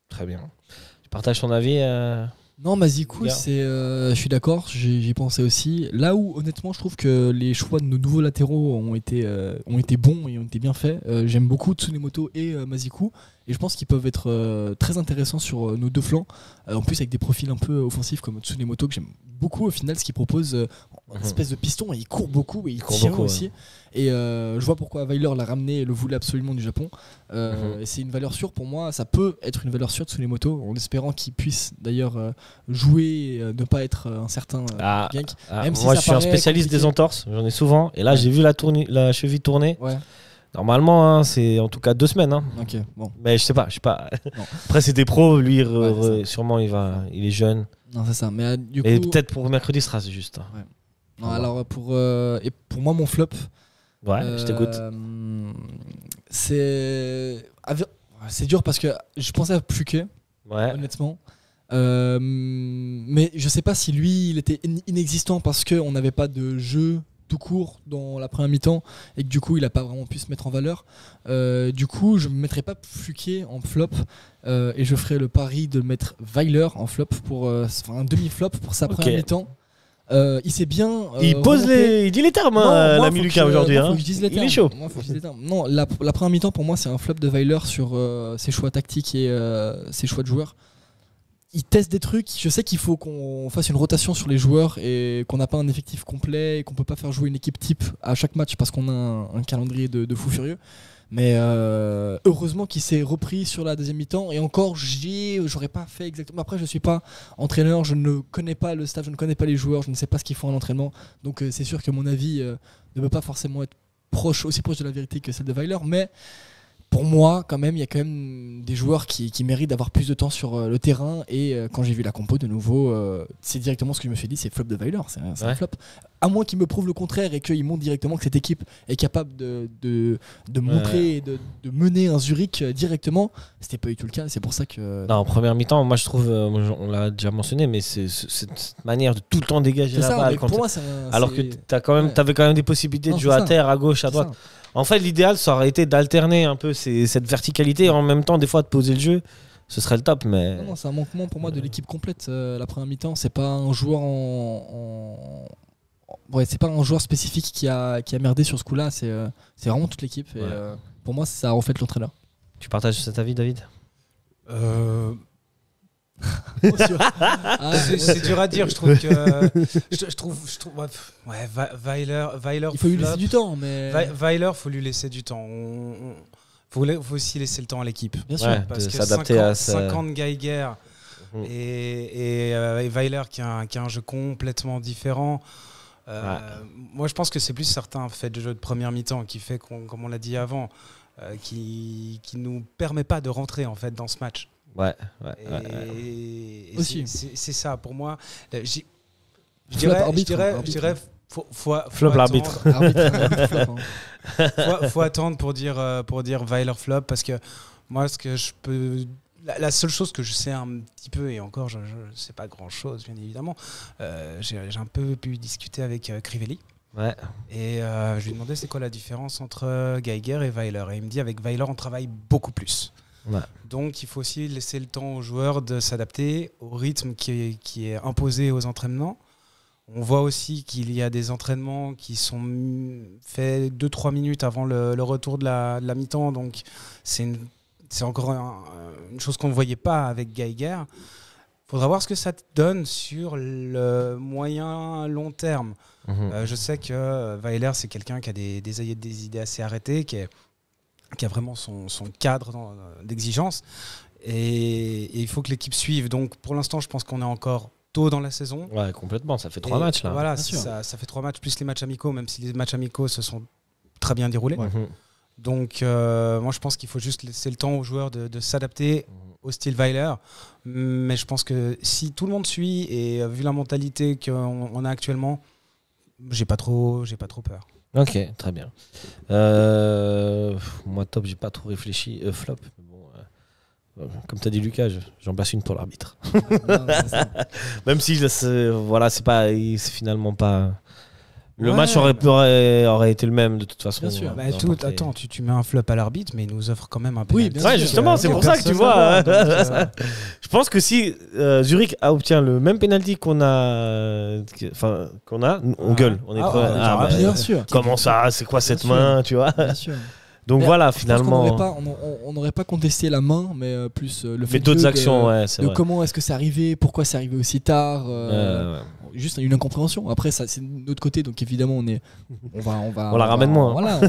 très bien. Tu partages ton avis Non, Mazikou, je suis d'accord, j'y pensais aussi. Là où, honnêtement, je trouve que les choix de nos nouveaux latéraux ont été bons et ont été bien faits. J'aime beaucoup Tsunemoto et Mazikou. Et je pense qu'ils peuvent être très intéressants sur nos deux flancs. En plus, avec des profils un peu offensifs comme Tsunemoto, que j'aime beaucoup au final, ce qu'il propose, une espèce de piston. Et il court beaucoup et il tient aussi. Ouais. Et je vois pourquoi Weiler l'a ramené et le voulait absolument du Japon. Et c'est une valeur sûre pour moi. Ça peut être une valeur sûre de Tsunemoto, en espérant qu'il puisse d'ailleurs jouer et ne pas être un certain Genk. Moi, je suis un spécialiste des entorses. J'en ai souvent. Et là, j'ai vu la cheville tourner. Ouais. Normalement, c'est en tout cas 2 semaines. Ok, bon. Mais je sais pas. Après, c'est des pros. Lui, sûrement, il est jeune. Non, c'est ça. Mais du coup, et peut-être pour mercredi, ce sera juste. Ouais. Non, alors pour moi, mon flop. Ouais, je t'écoute. C'est dur parce que je pensais à Pluquet, honnêtement. Mais je sais pas si lui, il était inexistant parce qu'on n'avait pas de jeu tout court dans la première mi-temps et que du coup il a pas vraiment pu se mettre en valeur. Du coup je ne mettrai pas Pluquet en flop et je ferai le pari de mettre Weiler en flop pour un demi-flop pour sa première mi-temps. Il s'est bien il dit les termes, l'ami Lucas aujourd'hui. Il est chaud. Non, la première mi-temps pour moi c'est un flop de Weiler sur ses choix tactiques et ses choix de joueurs. Il teste des trucs. Je sais qu'il faut qu'on fasse une rotation sur les joueurs et qu'on n'a pas un effectif complet et qu'on peut pas faire jouer une équipe type à chaque match parce qu'on a un calendrier de fou furieux. Mais heureusement qu'il s'est repris sur la deuxième mi-temps. Et encore, j'aurais pas fait exactement. Après, je suis pas entraîneur, je ne connais pas le staff, je ne connais pas les joueurs, je ne sais pas ce qu'ils font en entraînement. Donc c'est sûr que mon avis ne peut pas forcément être aussi proche de la vérité que celle de Weiler. Mais pour moi, quand même, il y a quand même des joueurs qui méritent d'avoir plus de temps sur le terrain. Et quand j'ai vu la compo, de nouveau, c'est directement ce que je me suis dit, c'est flop de Weiler. C'est un flop. À moins qu'il me prouve le contraire et qu'il montre directement que cette équipe est capable de montrer et de mener un Zurich directement. C'était pas du tout le cas. C'est pour ça que. Non, en première mi-temps, moi je trouve, on l'a déjà mentionné, mais c'est cette manière de tout le temps dégager la balle. Pour moi, alors que t'avais quand même des possibilités de jouer à terre, à gauche, à droite. En fait, l'idéal, ça aurait été d'alterner un peu cette verticalité et en même temps, des fois, de poser le jeu. Ce serait le top, mais. Non, c'est un manquement pour moi de l'équipe complète. La première mi-temps, c'est pas un joueur c'est pas un joueur spécifique qui a merdé sur ce coup-là. C'est vraiment toute l'équipe. Et, pour moi, ça reflète l'entraîneur. Tu partages cet avis, David ? C'est dur à dire. Je trouve que Weiler. Il faut lui laisser du temps, mais Weiler, faut lui laisser du temps. Faut aussi laisser le temps à l'équipe. Bien sûr, parce que s'adapter à 50 Geiger et Weiler qui a un jeu complètement différent. Moi, je pense que c'est plus certains faits de jeu de première mi-temps qui fait, comme on l'a dit avant, qui nous permet pas de rentrer en fait dans ce match. Aussi. C'est ça pour moi. Je dirais flop l'arbitre. Faut attendre pour dire Weiler flop, parce que moi ce que je peux, la seule chose que je sais un petit peu, et encore je sais pas grand chose bien évidemment, j'ai un peu pu discuter avec Crivelli. Et je lui ai demandé c'est quoi la différence entre Geiger et Weiler, et il me dit avec Weiler on travaille beaucoup plus. Donc il faut aussi laisser le temps aux joueurs de s'adapter au rythme qui est imposé aux entraînements. On voit aussi qu'il y a des entraînements qui sont faits 2-3 minutes avant le retour de la mi-temps, donc c'est encore une chose qu'on ne voyait pas avec Geiger. Il faudra voir ce que ça donne sur le moyen long terme. Je sais que Weiler, c'est quelqu'un qui a des idées assez arrêtées, qui a vraiment son cadre d'exigence, et il faut que l'équipe suive. Donc pour l'instant, je pense qu'on est encore tôt dans la saison. Ouais, complètement, ça fait 3 matchs là. Voilà, ça fait 3 matchs plus les matchs amicaux, même si les matchs amicaux se sont très bien déroulés. Donc moi je pense qu'il faut juste laisser le temps aux joueurs de s'adapter au style Weiler. Mais je pense que si tout le monde suit, et vu la mentalité qu'on a actuellement, j'ai pas trop peur. Ok, très bien. Moi, top, j'ai pas trop réfléchi. Flop. Comme tu as dit, Lucas, j'en place une pour l'arbitre. Même si c'est finalement pas. Le match aurait été le même de toute façon. Bien sûr. Attends, tu mets un flop à l'arbitre, mais il nous offre quand même un penalty. Oui, bien sûr. Justement, c'est pour ça que tu vois. Je pense que si Zurich obtient le même penalty qu'on a, on gueule. On est bien sûr. Comment ça ? C'est quoi cette main ? Tu vois ? Bien sûr. Donc voilà, finalement. On n'aurait pas contesté la main, mais plus le fait d'autres actions, c'est vrai. Comment est-ce que c'est arrivé, pourquoi c'est arrivé aussi tard. Juste une incompréhension. Après, ça, c'est de notre côté, donc évidemment, on la ramène moins. Voilà,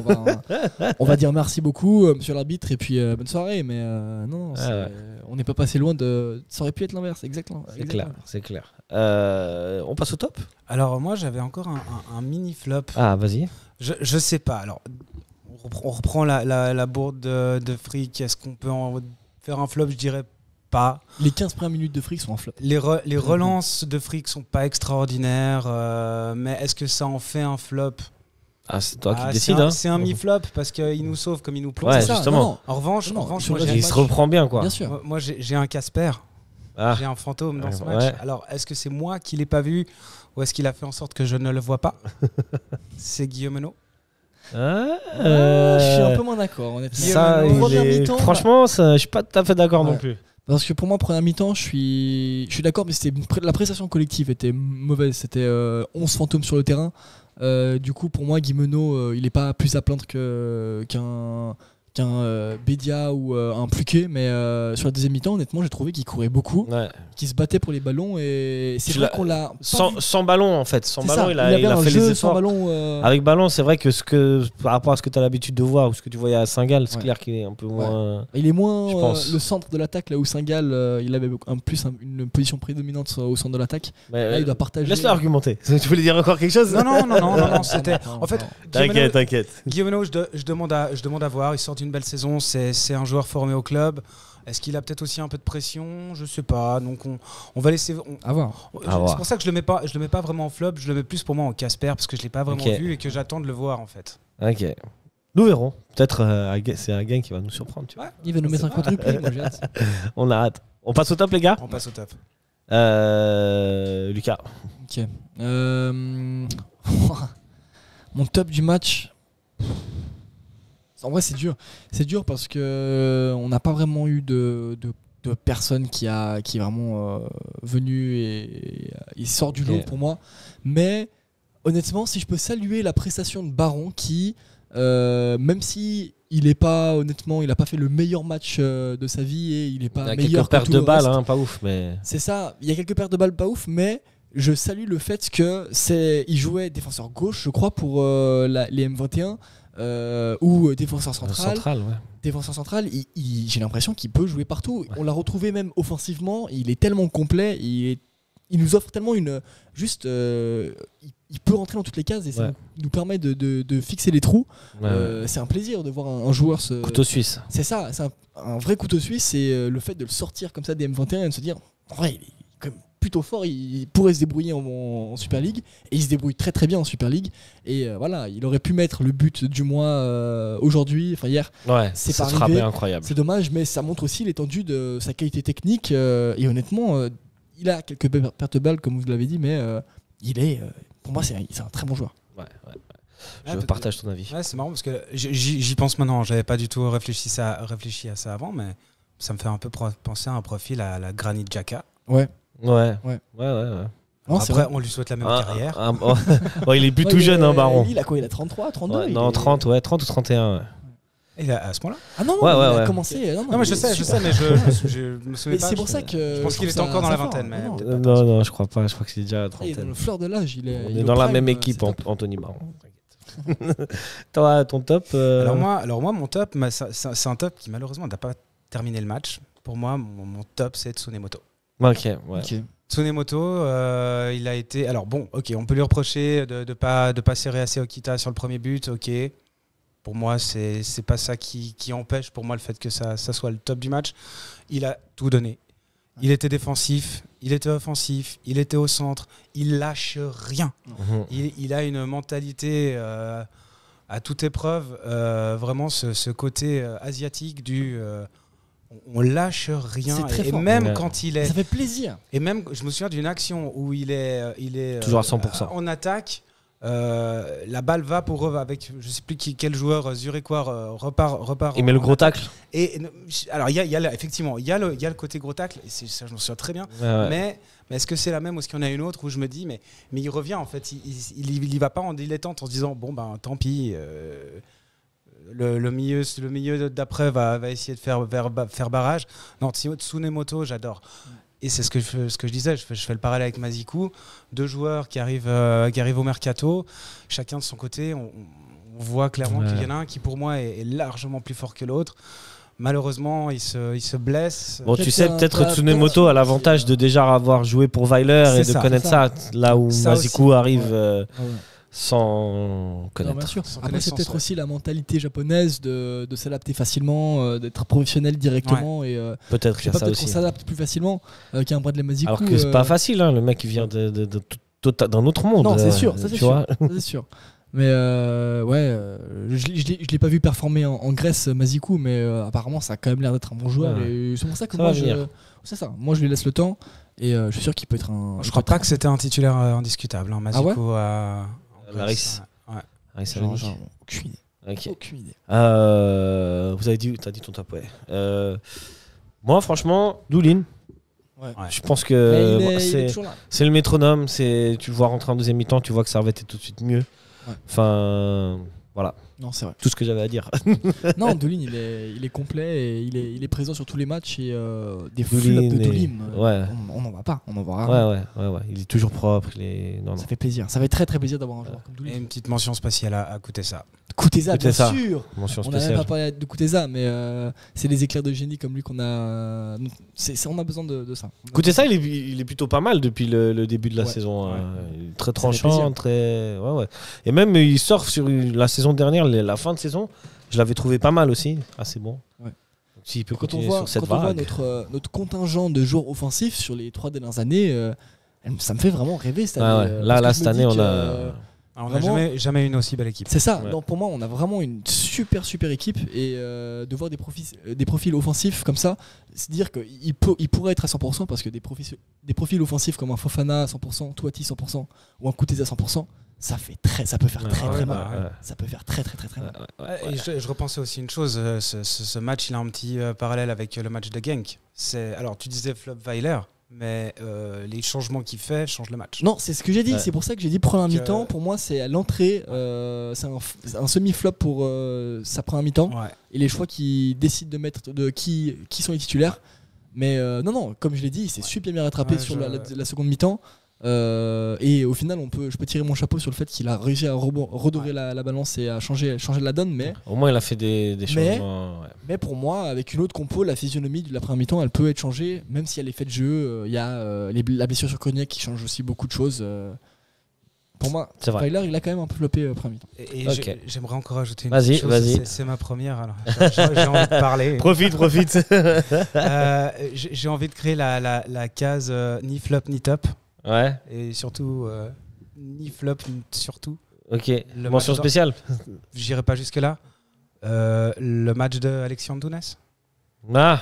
on va dire merci beaucoup, monsieur l'arbitre, et puis bonne soirée. Mais non, on n'est pas passé loin de. Ça aurait pu être l'inverse, exactement. C'est clair. On passe au top ? Alors, moi, j'avais encore un mini flop. Ah, vas-y. Je sais pas. Alors, on reprend la bourde de Frick. Est-ce qu'on peut en faire un flop ? Je dirais pas. Les 15 premières minutes de Frick sont un flop. Les relances de Frick sont pas extraordinaires, mais est-ce que ça en fait un flop ? C'est toi qui décides. C'est un mi-flop parce qu'il nous sauve comme il nous plonge. Ouais, justement. En revanche, moi, il se reprend bien, quoi. Bien sûr. Moi, j'ai un Casper. J'ai un fantôme dans ce match. Alors, est-ce que c'est moi qui l'ai pas vu, ou est-ce qu'il a fait en sorte que je ne le vois pas ? C'est Guillaume Henault. Je suis un peu moins d'accord, honnêtement. Franchement, je suis pas tout à fait d'accord non plus. Parce que pour moi, première mi-temps, je suis d'accord, mais la prestation collective était mauvaise. C'était 11 fantômes sur le terrain. Du coup, pour moi, Guimeno, il n'est pas plus à plaindre qu'un Bédia ou un Pluquet, mais sur la deuxième mi-temps, honnêtement, j'ai trouvé qu'il courait beaucoup, qu'il se battait pour les ballons, et c'est vrai qu'on l'a sans ballon en fait. Sans ballon, il a fait les efforts. Sans ballon, avec ballon, c'est vrai que par rapport à ce que tu as l'habitude de voir ou ce que tu voyais à Saint-Gall, c'est clair qu'il est un peu moins. Il est moins le centre de l'attaque, là où Saint-Gall, il avait une position prédominante au centre de l'attaque. Là, il doit partager. Laisse-le argumenter. Tu voulais dire encore quelque chose ? Non. C'était. En fait, t'inquiète. Guillaume, je demande à voir. Il sort d'une belle saison, c'est un joueur formé au club. Est-ce qu'il a peut-être aussi un peu de pression? Je sais pas. Donc on va laisser. À voir. C'est pour ça que je le mets pas vraiment en flop. Je le mets plus pour moi en Casper parce que je l'ai pas vraiment vu et que j'attends de le voir en fait. Ok. Nous verrons. Peut-être c'est Hagen qui va nous surprendre. Tu vois. Ouais, il va nous mettre un quadruplé. Moi j'ai hâte. On a hâte. On passe au top, les gars. On passe au top. Lucas. Ok. Mon top du match. En vrai, c'est dur. C'est dur parce que on n'a pas vraiment eu de personne qui est vraiment venu et il sort du lot pour moi. Mais honnêtement, si je peux saluer la prestation de Baron qui, même si il n'a pas fait le meilleur match de sa vie et il n'est pas meilleur que tout le reste. Il y a quelques pertes de balles, pas ouf, mais c'est ça. Il y a quelques pertes de balles pas ouf, mais je salue le fait qu'il jouait défenseur gauche, je crois, pour les M21. Ou défenseur central. Défenseur central, j'ai l'impression qu'il peut jouer partout. Ouais. On l'a retrouvé même offensivement. Il est tellement complet. Il nous offre tellement il peut rentrer dans toutes les cases et ça nous permet de fixer les trous. C'est un plaisir de voir un joueur couteau suisse. C'est ça, c'est un vrai couteau suisse. Et le fait de le sortir comme ça des M21 et de se dire, en vrai, il est quand même plutôt fort, il pourrait se débrouiller en Super League et il se débrouille très très bien en Super League et voilà, il aurait pu mettre le but du mois aujourd'hui, enfin hier. C'est pas arrivé, incroyable. C'est dommage, mais ça montre aussi l'étendue de sa qualité technique et honnêtement, il a quelques pertes de balles comme vous l'avez dit, mais pour moi c'est un très bon joueur. Je partage ton avis. C'est marrant parce que j'y pense maintenant. J'avais pas du tout réfléchi à ça avant, mais ça me fait un peu penser à un profil à la Granit Xhaka. Ouais. Non, après, on lui souhaite la même carrière. Il est plus tout jeune, Baron. Il a quoi? Il a 33, 32 Non, 30 ou 31. Il a à ce moment-là? Ah non, il a commencé. Non, mais je sais, mais je me souviens pas. C'est pour ça que. Je pense qu'il est encore dans la vingtaine. Non, je crois pas. Je crois qu'il est déjà à la trentaine. Il est dans le fleur de l'âge. On est dans la même équipe, Anthony Baron. Toi, ton top Alors moi, mon top, c'est un top qui malheureusement n'a pas terminé le match. Pour moi, mon top, c'est Tsunemoto. Ok. Tsunemoto, il a été. Alors bon, ok, on peut lui reprocher de pas serrer assez Okita sur le premier but, ok. Pour moi, c'est pas ça qui empêche pour moi le fait que ça soit le top du match. Il a tout donné. Il était défensif, il était offensif, il était au centre, il lâche rien. Il a une mentalité à toute épreuve, vraiment ce côté asiatique du. On lâche rien et même quand il est, ça fait plaisir. Et même je me souviens d'une action où il est toujours à 100%. En attaque, la balle va pour eux avec je sais plus quel joueur zurichois repart. Il met le gros tacle. Et alors il y a effectivement il y a le côté gros tacle et ça je m'en souviens très bien. Mais est-ce que c'est la même ou est-ce qu'il y en a une autre où je me dis mais il revient en fait il va pas en dilettante en se disant bon ben tant pis. Le milieu d'après va essayer de faire barrage. Non, Tsunemoto, j'adore. Et c'est ce que je disais, je fais le parallèle avec Mazikou. Deux joueurs qui arrivent au mercato, chacun de son côté. On voit clairement qu'il y en a un qui, pour moi, est largement plus fort que l'autre. Malheureusement, il se blesse. Bon, tu sais, peut-être Tsunemoto a l'avantage de déjà avoir joué pour Weiler et de connaître ça, là où Mazikou arrive... sans connaître. Non, bien sûr. Après, c'est peut-être aussi la mentalité japonaise de s'adapter facilement, d'être professionnel directement. Et, peut-être qu'il y a ça aussi. On s'adapte plus facilement qu'un Bradley Mazikou. Alors que c'est pas facile, le mec il vient d'un autre monde. Non, c'est sûr, ça c'est sûr. Mais je l'ai pas vu performer en Grèce, Mazikou, mais apparemment ça a quand même l'air d'être un bon joueur. Et c'est pour ça que c'est ça. Moi je lui laisse le temps et je suis sûr qu'il peut être un. Je crois pas que c'était un titulaire indiscutable, Mazikou. Laris. Aucune idée. Aucune idée. T'as dit ton top, moi, franchement, Doulin. Je pense que c'est le métronome. Tu le vois rentrer en deuxième mi-temps, tu vois que Servette est tout de suite mieux. Enfin, voilà. Non, c'est vrai. Tout ce que j'avais à dire. Non, Doulin, il est complet et il est présent sur tous les matchs et des flops de Doulin. On n'en voit pas, on en voit rarement. Ouais. Il est toujours propre. Ça fait plaisir. Ça fait très très plaisir d'avoir un joueur comme Doulin. Et une petite mention spéciale à Kutesa. Kutesa, bien sûr. Mention on n'a même pas parlé de Kutesa, mais c'est des éclairs de génie comme lui qu'on a. On a besoin de ça. Kutesa, il est plutôt pas mal depuis le début de la saison. Très tranchant, très. Et même il sort sur la saison dernière, la fin de saison. Je l'avais trouvé pas mal aussi, assez bon. Ouais. S'il peut Quand on continuer voit, sur cette quand on voit vague. notre contingent de joueurs offensifs sur les 3 dernières années, ça me fait vraiment rêver cette année. Ouais. Là, cette année, on a. On n'a Vraiment- jamais eu une aussi belle équipe. C'est ça. Ouais. Donc pour moi, on a vraiment une super équipe et de voir des profils offensifs comme ça, c'est dire qu'il pourrait être à 100% parce que des profils offensifs comme un Fofana à 100%, Touati 100% ou un Kouteza à 100%, ça peut faire très mal. ouais. Ça peut faire très mal. Et je repensais aussi une chose, ce match, il a un petit parallèle avec le match de Genk. Alors, tu disais Flop Weiler, mais les changements qu'il fait changent le match. Non, c'est ce que j'ai dit. Ouais. C'est pour ça que j'ai dit première Que- mi-temps. Pour moi, c'est à l'entrée. C'est un semi-flop pour sa première mi-temps. Ouais. Et les choix qui décident de mettre qui sont les titulaires. Mais non, comme je l'ai dit, il s'est super bien rattrapé Ouais, sur la seconde mi-temps. Et au final, je peux tirer mon chapeau sur le fait qu'il a réussi à redorer la balance et à changer la donne. Mais Au moins, il a fait des changements. Ouais. Mais pour moi, avec une autre compo, la physionomie de la première mi-temps, elle peut être changée, même si elle est faite de jeu. Il y a la blessure sur Cognac qui change aussi beaucoup de choses. Pour moi, C'est vrai. Weiler, il a quand même un peu floppé première mi-temps. Et Ok. j'aimerais encore ajouter une Vas-y, chose. vas-y. C'est ma première, alors j'ai envie de parler. Profite. J'ai envie de créer la case ni flop ni top. Ouais, Et surtout, ni flop, surtout. ok. Le Mention match spéciale. J'irai pas jusque-là. Le match de Alexian Dounes. Ah,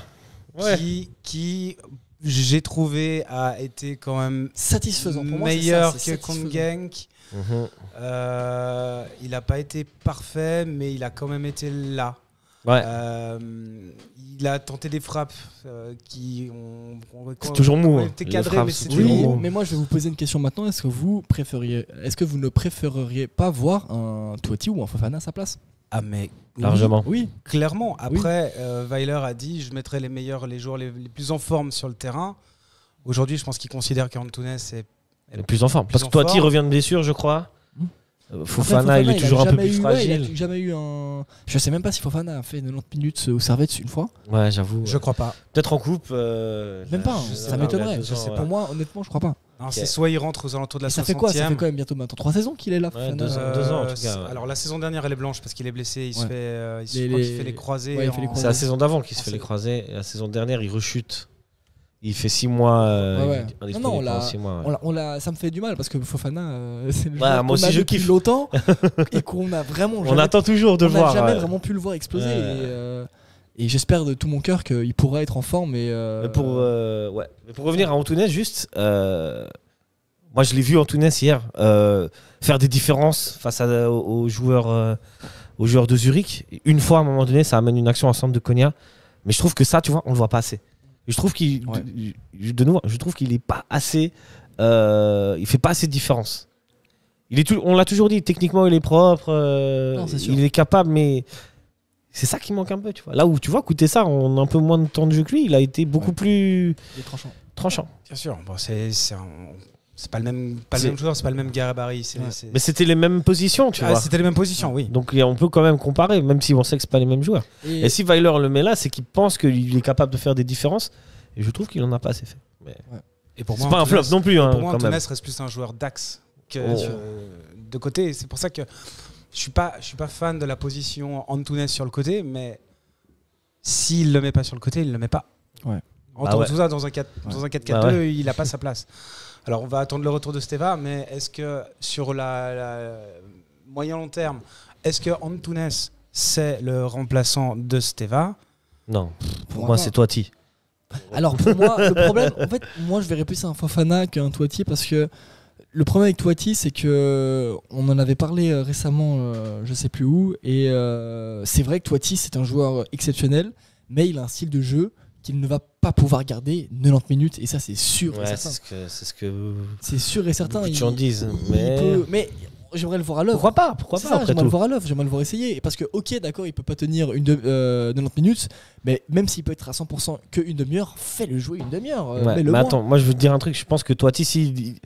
ouais. Qui j'ai trouvé a été quand même Satisfaisant. Pour moi, meilleur c'est ça, c'est que contre satisfaisant. Genk. Mhm. Il n'a pas été parfait, mais il a quand même été là. Ouais. Il a tenté des frappes qui ont C'est toujours mou, hein. été Les cadrées, frappes, mais c'est c'est toujours toujours Oui, mou. mou. mais moi je vais vous poser une question maintenant. Est-ce que vous ne préféreriez pas voir un Touati ou un Fofana à sa place? Ah mais Largement. Oui. clairement. Après, Weiler a dit je mettrai les joueurs les plus en forme sur le terrain. Aujourd'hui, je pense qu'il considère qu'Antunes est Le plus en forme. plus Parce en que Touati forme. revient de blessure, je crois. Après, Fofana, il est a toujours un peu jamais plus eu- fragile. il a jamais eu un. Je sais même pas si Fofana a fait 90 minutes au Servette une fois. Ouais, j'avoue. Je crois pas. Peut-être en coupe. Même pas. je sais Ça pas, m'étonnerait. il y a 2 ans, Pour moi, honnêtement, je crois pas. Non, c'est soit il rentre aux alentours de la Et ça 60e. fait quoi? Ça fait quand même bientôt maintenant 3 saisons qu'il est là. Ouais, Fofana. 2 ans. 2 ans, en tout cas, ouais. Alors la saison dernière, elle est blanche parce qu'il est blessé. Il se Ouais. fait, je Les- crois qu'il fait les croisés. Ouais, il fait les en- C'est la saison d'avant qu'il se fait les croisés. Et la saison dernière, il rechute. Il fait 6 mois. Ouais. il est Non, on disponible l'a- pendant 6 mois. ouais. Ça me fait du mal parce que Fofana, c'est le Ouais, joueur moi qu'on a aussi, je depuis kiffe. longtemps et qu'on a vraiment. On jamais- attend toujours de on n'a voir. jamais ouais. vraiment pu le voir exploser. Ouais. Et j'espère de tout mon cœur qu'il pourra être en forme. Mais pour revenir à Antunes, juste, moi je l'ai vu Antunes hier faire des différences face aux joueurs de Zurich. Une fois, à un moment donné, ça amène une action en centre de Konya. Mais je trouve que ça, tu vois, on le voit pas assez. Et je trouve qu'il, Ouais. de nouveau, je trouve qu'il est pas assez. Il fait pas assez de différence. On l'a toujours dit, techniquement il est propre, Non, c'est sûr. il est capable, mais c'est ça qui manque un peu, tu vois. Là où tu vois, écoutez ça, on a un peu moins de temps de jeu que lui, il a été beaucoup plus Il est tranchant. tranchant. Bien sûr. Bon, c'est pas le même joueur, c'est pas le même gabarit. C'est- Mais c'était les mêmes positions, tu Ah, vois. c'était les mêmes positions, oui. Donc on peut quand même comparer, même si on sait que c'est pas les mêmes joueurs. Et si Weiler le met là, c'est qu'il pense qu'il est capable de faire des différences. Et je trouve qu'il en a pas assez fait. Et pour C'est moi, pas un flop Antunes- non plus, hein, Pour moi, quand Antunes même. reste plus un joueur d'axe que Oh. de côté. C'est pour ça que je suis pas fan de la position Antunes sur le côté, mais s'il le met pas sur le côté, il le met pas. Ouais. Bah ouais. Tout ça dans un 4-4-2, Bah ouais. il a pas sa place. Alors on va attendre le retour de Steva, mais est-ce que sur la moyen long terme, est-ce que Antunes c'est le remplaçant de Steva? Non, pour moi moi pas. c'est Touati. Alors pour moi, le problème, en fait, moi je verrais plus un Fofana qu'un Touati parce que le problème avec Touati, c'est que on en avait parlé récemment, je sais plus où, et c'est vrai que Touati c'est un joueur exceptionnel, mais il a un style de jeu qu'il ne va pas pouvoir garder 90 minutes, et ça c'est sûr et Ouais, certain. c'est ce que C'est sûr et certain. beaucoup de gens disent. il Mais peut- mais j'aimerais le voir à l'œuvre. pourquoi C'est pas ça, après j'aimerais le tout. voir à l'œuvre, j'aimerais le voir essayer. Parce que, ok, d'accord, il peut pas tenir 90 minutes, mais même s'il peut être à 100% que une demi-heure, fais-le jouer une demi-heure. Ouais, mets-le mais moins. attends, moi je veux te dire un truc. Je pense que Touati,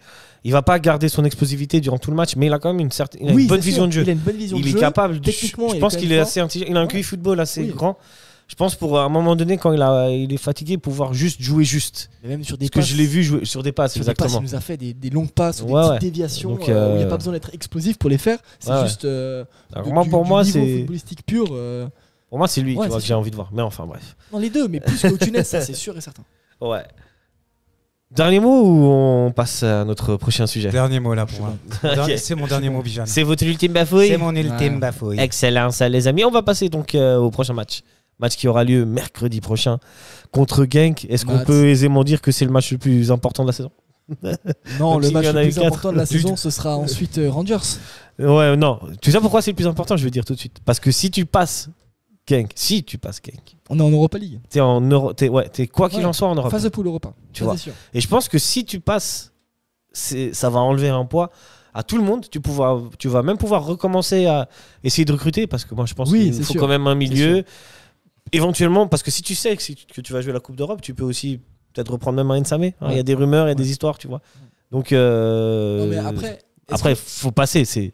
il va pas garder son explosivité durant tout le match, mais il a quand même une Oui, bonne c'est vision sûr, de jeu. Il a une bonne vision Il de est jeu. capable. Techniquement, je il est pense quand qu'il même est fort. assez intelligent. Il a un QI football assez Oui. grand. Je pense pour à un moment donné, quand il est fatigué, pouvoir juste jouer juste. Et même sur des Parce passes. que je l'ai vu jouer sur des passes, Sur des passes, exactement. il nous a fait des longues passes ou des Ouais, petites déviations Donc, où il n'y a pas besoin d'être explosif pour les faire. C'est ouais, juste Alors, du pour moi, niveau c'est footballistique pur. pour moi, c'est lui Ouais, tu vois, c'est que j'ai envie de voir. Mais enfin, bref. Non, les deux, mais plus qu'au Tunis, ça c'est sûr et certain. Ouais. Dernier mot ou on passe à notre prochain sujet? Dernier mot là pour moi. Ok. C'est mon dernier mot, Bijan. C'est votre ultime bafouille? C'est mon ultime Ouais. bafouille. Excellent, ça les amis. On va passer donc au prochain match. Match qui aura lieu mercredi prochain contre Genk. Est-ce qu'on Mats. peut aisément dire que c'est le match le plus important de la saison? Non, Donc, le s'il match y en le a eu plus quatre. important de la saison, ce sera ensuite Rangers. Ouais, non. Tu sais pourquoi c'est le plus important? Je vais dire tout de suite. Parce que si tu passes Genk, On est en Europa League. t'es quoi qu'il Ouais. en soit en Europe. Phase de poule Europa. Tu Ça, vois. c'est sûr. Et je pense que si tu passes, ça va enlever un poids à tout le monde. Tu vas même pouvoir recommencer à essayer de recruter parce que moi je pense Oui, qu'il c'est faut sûr. quand même un C'est milieu. Éventuellement, parce que si tu sais que tu vas jouer la Coupe d'Europe, tu peux aussi peut-être reprendre même un Nsamé. Il y a des rumeurs, il y a des histoires, tu vois. Donc Non, mais après, faut passer.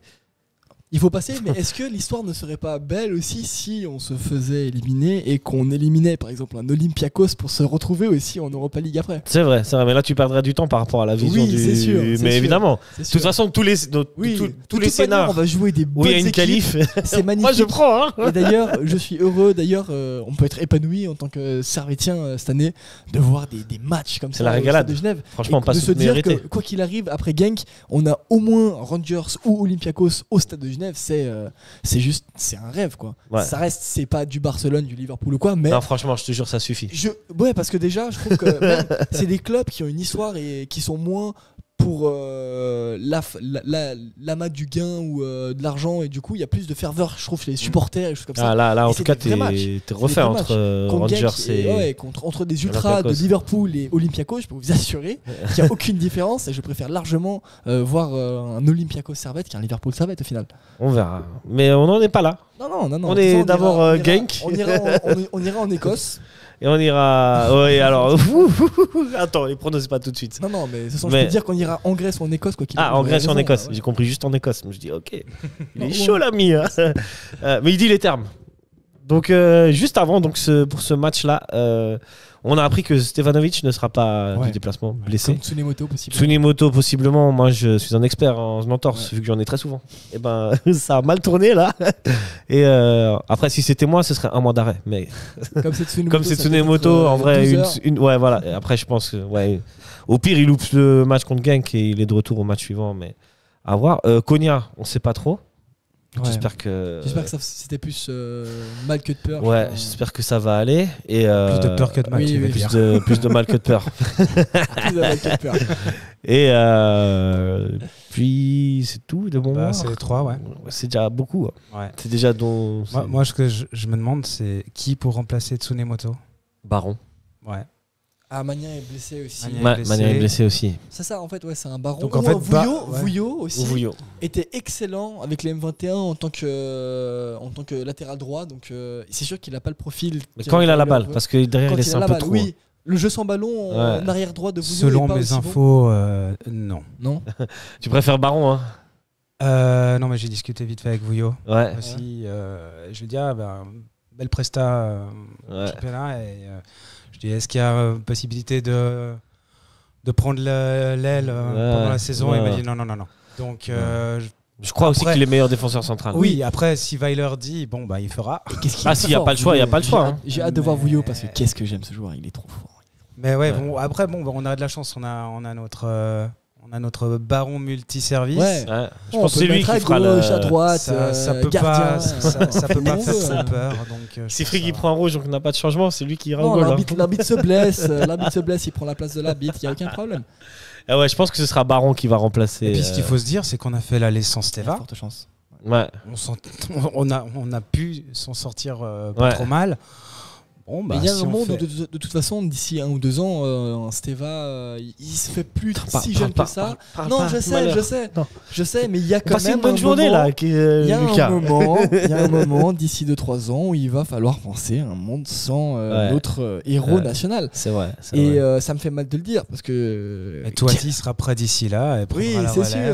il faut passer, mais est-ce que l'histoire ne serait pas belle aussi si on se faisait éliminer et qu'on éliminait par exemple un Olympiakos pour se retrouver aussi en Europa League après? C'est vrai. Mais là, tu perdrais du temps par rapport à la vision Oui, du. c'est sûr, c'est Mais sûr. évidemment. C'est De sûr. toute façon, tous les Oui, tous de les toute manière, scénars on va jouer des où bonnes il y a une équipes. qualif. C'est magnifique. Moi, je prends. Hein. Et d'ailleurs, je suis heureux. D'ailleurs, on peut être épanoui en tant que Servetien cette année de voir des matchs comme C'est ça la au régalade. Stade de Genève. Franchement, Et pas de se dire mérité. que quoi qu'il arrive après Genk, on a au moins Rangers ou Olympiakos au Stade de Genève. C'est un rêve quoi. Ouais. Ça reste, c'est pas du Barcelone, du Liverpool ou quoi, mais Non, franchement, je te jure, ça suffit. ouais, parce que déjà, je trouve que même, c'est des clubs qui ont une histoire et qui sont moins pour l'amas du gain ou de l'argent, et du coup il y a plus de ferveur, je trouve, chez les supporters et des choses comme ça. Là, Et en c'est tout cas, des vrais matchs. t'es refait des entre Contre Rangers Genk et. ouais, entre des ultras de Olympiakos. Liverpool et Olympiakos, je peux vous assurer qu'il n'y a aucune différence, et je préfère largement voir un Olympiakos Servette qu'un Liverpool Servette au final. On verra. Mais on n'en est pas là. Non. On De toute est façon, d'abord Genk. On ira en Écosse. Et on ira. Ouais, alors. Attends, les pronos, c'est pas tout de suite. Non, mais de toute façon, Mais- je peux dire qu'on ira en Grèce ou en Écosse, quoi qu'il arrive. Ah, en Grèce ou en Raison, Écosse. ouais. J'ai compris juste en Écosse. Je dis, ok. Il est Ouais. chaud, l'ami. Hein. Mais il dit les termes. Donc, juste avant, donc, pour ce match-là, on a appris que Stevanovic ne sera pas Ouais. du déplacement, blessé. Comme Tsunemoto possible. Tsunemoto, possiblement. Moi, je suis un expert en entorse, vu que j'en ai très souvent. Et ben, ça a mal tourné, là. Et après, si c'était moi, ce serait un mois d'arrêt. Mais Comme c'est Tsunemoto, comme c'est ça peut Tsunemoto, être, en vrai, 12 heures. ouais, voilà. Et après, je pense que, ouais, au pire, il loupe le match contre Genk et il est de retour au match suivant. Mais à voir. Konya, on sait pas trop. Ouais. J'espère que. J'espère que c'était plus mal que de peur. Ouais, je j'espère que ça va aller. Et Plus de peur que de mal, oui, tu veux oui, dire. plus de mal que de peur. Plus de mal que de peur. Et puis, c'est tout de bon. Bah, c'est les trois, ouais. C'est déjà beaucoup. Hein. Ouais. C'est déjà dont. Moi, ce que je me demande, c'est qui pour remplacer Tsunemoto. Baron. Ouais. Ah, Magnin est blessé aussi. Magnin. Mania est blessé aussi. C'est ça, en fait, ouais, c'est un baron. Donc, en fait, Vouillot aussi Ou Vouillot. était excellent avec les M21 en tant que latéral droit. Donc, c'est sûr qu'il n'a pas le profil. Mais quand il a la balle, parce que derrière, quand il laisse il a un la peu balle, trop. oui. Le jeu sans ballon en Ouais. arrière droit de Vouillot. Selon est pas mes aussi bon. infos, non. Non. Tu préfères Baron, hein? Non, mais j'ai discuté vite fait avec Vouillot Ouais. aussi. Je lui dis, belle presta Ouais. championnat. Et je dis, est-ce qu'il y a possibilité de prendre l'aile pendant la saison? Il m'a dit non. Donc, Je crois aussi Après- qu'il est meilleur défenseur central. oui, après, si Weiler dit, bon, bah, il fera. Qu'est-ce qu'il Ah, est s'il n'y a fort, pas le choix, il n'y a Vouillot. pas le choix. Hein. J'ai hâte de voir Mais- Vouillot parce que qu'est-ce que j'aime ce joueur, il est trop fort. Mais ouais, Ouais. bon, après, on a de la chance, on a notre baron multiservice. Ouais. Ouais. Je On pense que peut c'est lui mettre qui à fera gauche, le. à droite, Ça peut gardien. pas, ça peut pas On faire veut. trop peur. Donc, Si Friggy prend un rouge, donc il n'a pas de changement, c'est lui qui ira au Non, goal. Hein. l'arbitre se blesse, il prend la place de l'arbitre, il n'y a aucun problème. Ah ouais, je pense que ce sera Baron qui va remplacer. Et puis, ce qu'il faut se dire, c'est qu'on a fait l'aller sans Il y a Steva. forte chance. Ouais. On a pu s'en sortir pas Ouais. trop mal. Bon, il y a un monde où de toute façon, d'ici 1 ou 2 ans, Steva, il se fait plus si jeune que ça. Non, je sais, mais il y a quand même une bonne journée là, il y a un moment d'ici 2-3 ans où il va falloir penser à un monde sans notre héros national. C'est vrai. Et ça me fait mal de le dire parce que. Toiti sera prêt d'ici là. Oui,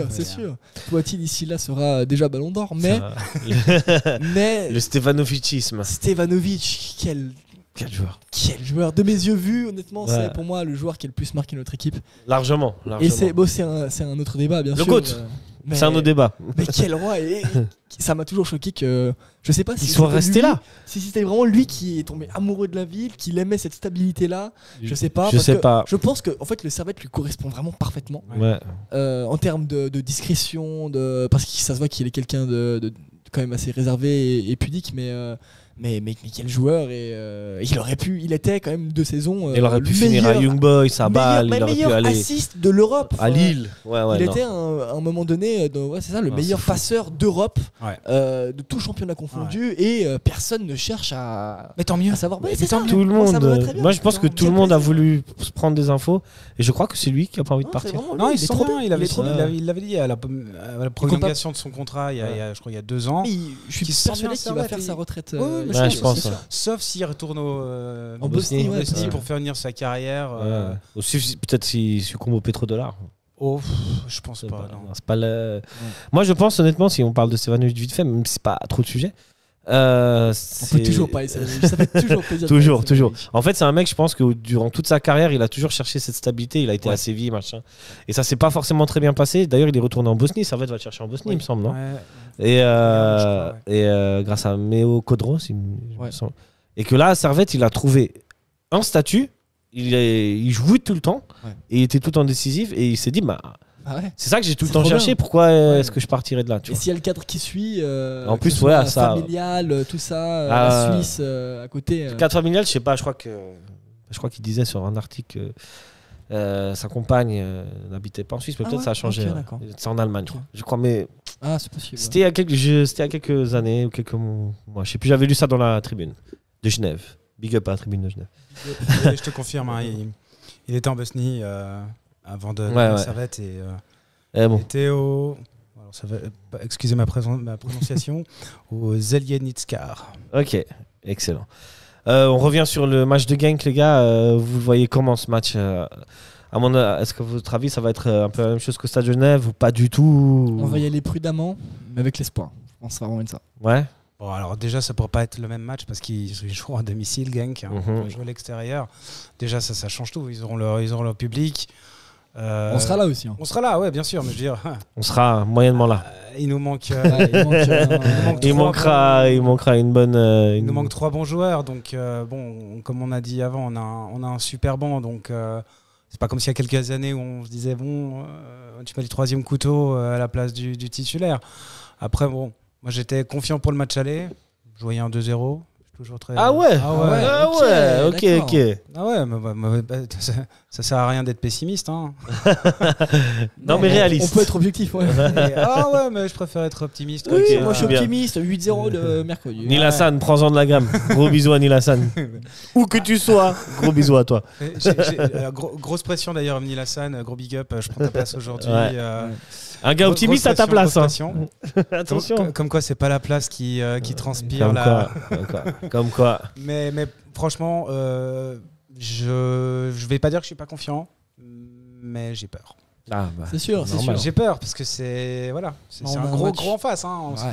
c'est sûr. Toiti d'ici là sera déjà Ballon d'Or, mais le Stevanovicisme. Stevanovic, quel joueur de mes yeux vus, honnêtement, c'est pour moi le joueur qui a le plus marqué notre équipe. Largement. Et c'est un autre débat, bien sûr. Le coach. C'est un autre débat. Mais quel roi. Et ça m'a toujours choqué que je sais pas si il soit resté là. Si c'était vraiment lui qui est tombé amoureux de la ville, qu'il aimait cette stabilité là. Je sais pas. Je pense que en fait le Servette lui correspond vraiment parfaitement. Ouais. En termes de discrétion, parce que ça se voit qu'il est quelqu'un de quand même assez réservé et pudique, mais quel joueur, et il était quand même 2 saisons. Il aurait pu finir à Young Boys, à Bâle, il aurait pu aller assist de l'Europe. À Lille. Il était à un moment donné, c'est ça, le meilleur passeur d'Europe, de tout championnat confondu, et personne ne cherche à. Mais tant mieux. À savoir. Tout le monde. Moi, je pense que tout le monde a voulu se prendre des infos, et je crois que c'est lui qui a pas envie de partir. Non, il est trop bien. Il l'avait dit à la prolongation de son contrat, je crois il y a 2 ans. Je suis persuadé qu'il va faire sa retraite. Je pense. Sauf s'il retourne en Bosnie pour faire venir sa carrière. Peut-être s'il succombe au pétrodollar. Oh, je pense pas. Non. C'est pas Moi, je pense honnêtement, si on parle de Stevanovic vite fait, même si c'est pas trop de sujet. On peut toujours parler, ça fait toujours plaisir. toujours. En fait, c'est un mec, je pense que durant toute sa carrière, il a toujours cherché cette stabilité. Il a été à Séville, machin. Et ça s'est pas forcément très bien passé. D'ailleurs, il est retourné en Bosnie. Servette va le chercher en Bosnie, il me semble, non ? Et grâce à Meo Kodros, il me semble. Et que là, Servette, il a trouvé un statut. Il jouait tout le temps. Et il était tout le temps décisif. Et il s'est dit, c'est ça que j'ai tout le temps cherché. Bien. Pourquoi est-ce que je partirais de là, tu vois. Et s'il y a le cadre qui suit, en plus, ça familial, tout ça, la Suisse à côté. Le cadre familial, je sais pas. Je crois qu'il disait sur un article que sa compagne n'habitait pas en Suisse, mais peut-être ça a changé. C'est en Allemagne, je crois. Mais c'est possible. C'était il y a quelques années ou quelques mois. Je sais plus. J'avais lu ça dans la tribune de Genève. Big up à la tribune de Genève. Je te confirme. Il était en Bosnie. Avant de Servette et était au. Excusez ma prononciation. Au Zeljenitskar. Ok, excellent. On revient sur le match de Genk, les gars. Vous voyez comment ce match est-ce que votre avis, ça va être un peu la même chose qu'au Stade Genève ou pas du tout? On va y aller prudemment, mais avec l'espoir. Je pense que ça va vraiment être ça. Ouais. Bon, alors déjà, ça ne pourra pas être le même match parce qu'ils jouent à domicile, Genk. Ils jouent à l'extérieur. Déjà, ça change tout. Ils auront leur public. On sera là aussi. On sera là, ouais, bien sûr. Mais je veux dire, on sera moyennement là. Il nous manque. Il manquera une bonne. Il nous manque 3 bons joueurs. Donc, comme on a dit avant, on a un super banc. Donc, c'est pas comme s'il y a quelques années où on se disait tu mets le 3e couteau à la place du titulaire. Après, moi j'étais confiant pour le match aller. Je voyais un 2-0. Toujours très... Ok. Ça sert à rien d'être pessimiste. Hein. Non, mais réaliste. On peut être objectif. Ouais. Mais je préfère être optimiste. Oui, moi je suis optimiste. 8-0 le mercredi. Nil Hassan, prends-en de la gamme. Gros bisous à Nil Hassan. Où que tu sois, gros bisous à toi. Grosse pression d'ailleurs, Nil Hassan. Gros big up. Je prends ta place aujourd'hui. Un gars optimiste à ta place. Attention. Comme quoi, c'est pas la place qui transpire là. Comme quoi. Mais franchement, je vais pas dire que je suis pas confiant, mais j'ai peur. C'est sûr. J'ai peur parce que c'est un gros en face.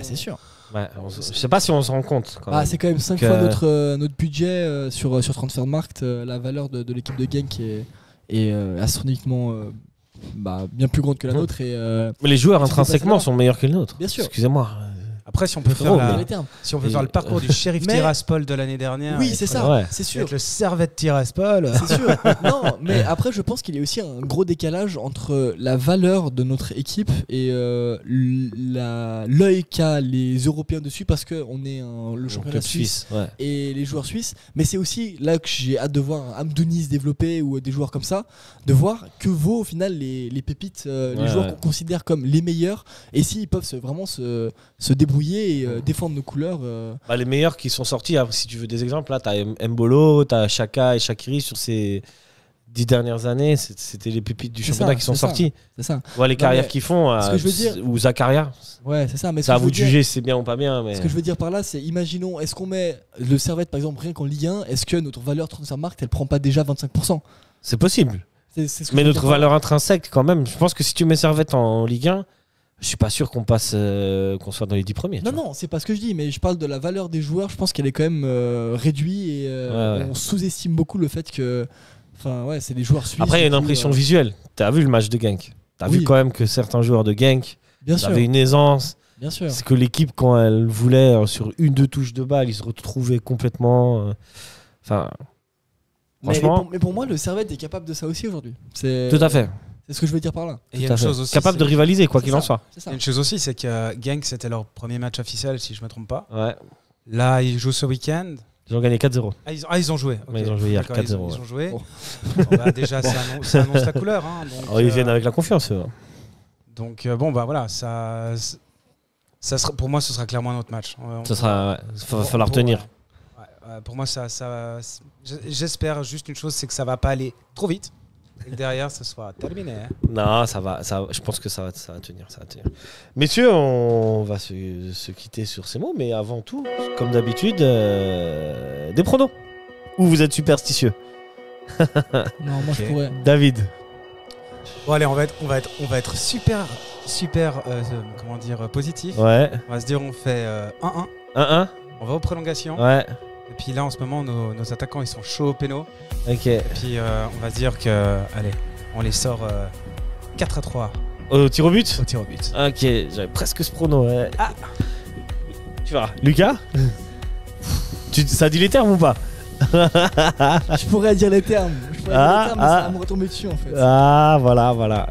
C'est sûr. Ouais, je sais pas si on se rend compte. C'est quand même 5 fois notre budget sur Transfermarkt. La valeur de l'équipe de Genk est astronomiquement bien plus grande que la nôtre. Mais les joueurs intrinsèquement sont meilleurs que les nôtres. Bien sûr. Excusez-moi. Après, si on peut faire le parcours du Sheriff Tiraspol de l'année dernière. Oui, c'est ça, c'est sûr. Avec le Servette Tiraspol. C'est sûr. Non, mais après, je pense qu'il y a aussi un gros décalage entre la valeur de notre équipe et l'œil qu'a les Européens dessus parce qu'on est le championnat suisse et les joueurs suisses. Mais c'est aussi là que j'ai hâte de voir un Amdouni se développer ou des joueurs comme ça, de voir que vaut au final les pépites, les joueurs qu'on considère comme les meilleurs et s'ils peuvent vraiment se débrouiller débrouiller et défendre nos couleurs. Bah, les meilleurs qui sont sortis, si tu veux des exemples, là, tu as Mbolo, tu as Chaka et Shaqiri sur ces 10 dernières années. C'était les pépites du championnat qui sont sortis. C'est ça. Ouais, les carrières qu'ils font, ce que je veux dire, ou Zakaria. Ouais, c'est ça. Mais ça à vous de juger si c'est bien ou pas bien. Mais... Ce que je veux dire par là, c'est imaginons, est-ce qu'on met le Servette par exemple rien qu'en Ligue 1, est-ce que notre valeur transfermarkt elle prend pas déjà 25%? C'est possible. C'est ce que mais notre valeur intrinsèque, quand même, je pense que si tu mets Servette en Ligue 1, je suis pas sûr qu'on passe, qu'on soit dans les 10 premiers. Non, c'est pas ce que je dis, mais je parle de la valeur des joueurs. Je pense qu'elle est quand même réduite et on sous-estime beaucoup le fait que, enfin ouais, c'est des joueurs suisses. Après, il y a une impression visuelle. T'as vu le match de Genk? T'as vu quand même que certains joueurs de Genk avaient une aisance. Bien sûr. C'est que l'équipe, quand elle voulait sur 1-2 touches de balle, ils se retrouvaient complètement. Enfin. Franchement. Mais pour moi, le Servette est capable de ça aussi aujourd'hui. Tout à fait. C'est ce que je veux dire par là. Et il y a une chose aussi, capable de rivaliser, quoi qu'il en soit. Il y a une chose aussi, c'est que Genk, c'était leur premier match officiel, si je ne me trompe pas. Ouais. Là, ils jouent ce week-end. Ils ont gagné 4-0. Ils ont joué. Okay. Ils ont joué hier 4-0. Ils ont joué. Bon, bah, déjà, ça annonce la couleur. Hein, donc, ils viennent avec la confiance. Donc, bon, bah voilà, ça sera, pour moi, ce sera clairement un autre match. Il va falloir tenir. Pour moi, j'espère juste une chose, c'est que ça va pas aller trop vite. Et que derrière, ce soit terminé. Hein. Non, ça va, je pense que ça va tenir. Messieurs, on va se quitter sur ces mots, mais avant tout, comme d'habitude, des pronos. Ou vous êtes superstitieux? Non, moi je pourrais. David. Bon, allez, on va être super comment dire, positif. Ouais. On va se dire, on fait 1-1. 1-1. On va aux prolongations. Ouais. Et puis là, en ce moment, nos attaquants, ils sont chauds au péno. Ok. Et puis, on va se dire que, allez, on les sort 4-3. Au tir au but? Au tir au but. Ok, j'avais presque ce prono. Ouais. Ah. Tu vois, Lucas? Ça dit les termes ou pas? Je pourrais dire les termes. Mais ça va me retomber dessus en fait. Ah, voilà.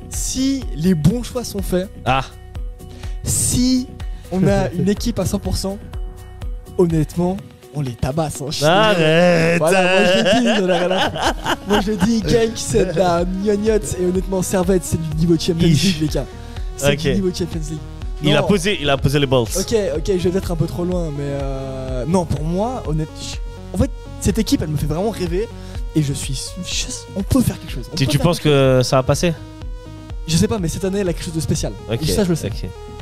Si les bons choix sont faits, si on a une équipe à 100%, honnêtement, on les tabasse. Arrête. Voilà, moi je dis, Genk c'est de la gnognotte et honnêtement Servette c'est du niveau Champions League les gars. C'est du niveau Champions League. Il a posé les balls. Ok, je vais être un peu trop loin, mais non, pour moi, honnêtement, en fait, cette équipe, elle me fait vraiment rêver et on peut faire quelque chose. Tu penses que ça va passer? Je sais pas, mais cette année, elle a quelque chose de spécial. Okay, et ça, je le sais.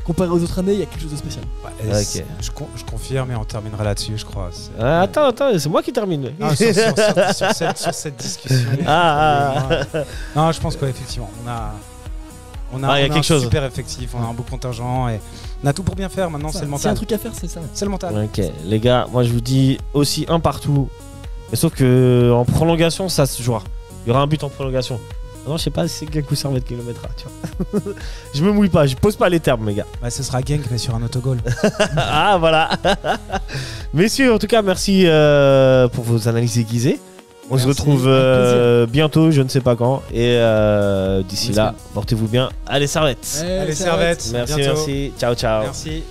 Comparé aux autres années, il y a quelque chose de spécial. Ouais, je confirme et on terminera là-dessus, je crois. Attends, c'est moi qui termine. Non, sur cette discussion. Non, je pense qu'effectivement, on a quelque chose. Super effectif, on a un beau contingent et on a tout pour bien faire. Maintenant, c'est le mental. C'est un truc à faire, c'est ça. C'est le mental. Ok, les gars, moi je vous dis aussi un partout. Mais sauf que en prolongation, ça se jouera. Il y aura un but en prolongation. Non, je sais pas si c'est Genk ou Servette qui le mettra, tu vois. Je me mouille pas, je pose pas les termes, les gars. Bah, ce sera Genk, mais sur un autogol. Ah, voilà. Messieurs, en tout cas, merci pour vos analyses aiguisées. On se retrouve bientôt, je ne sais pas quand. Et d'ici là, portez-vous bien. Allez, Servette. Allez, Servette. Merci. Ciao. Merci.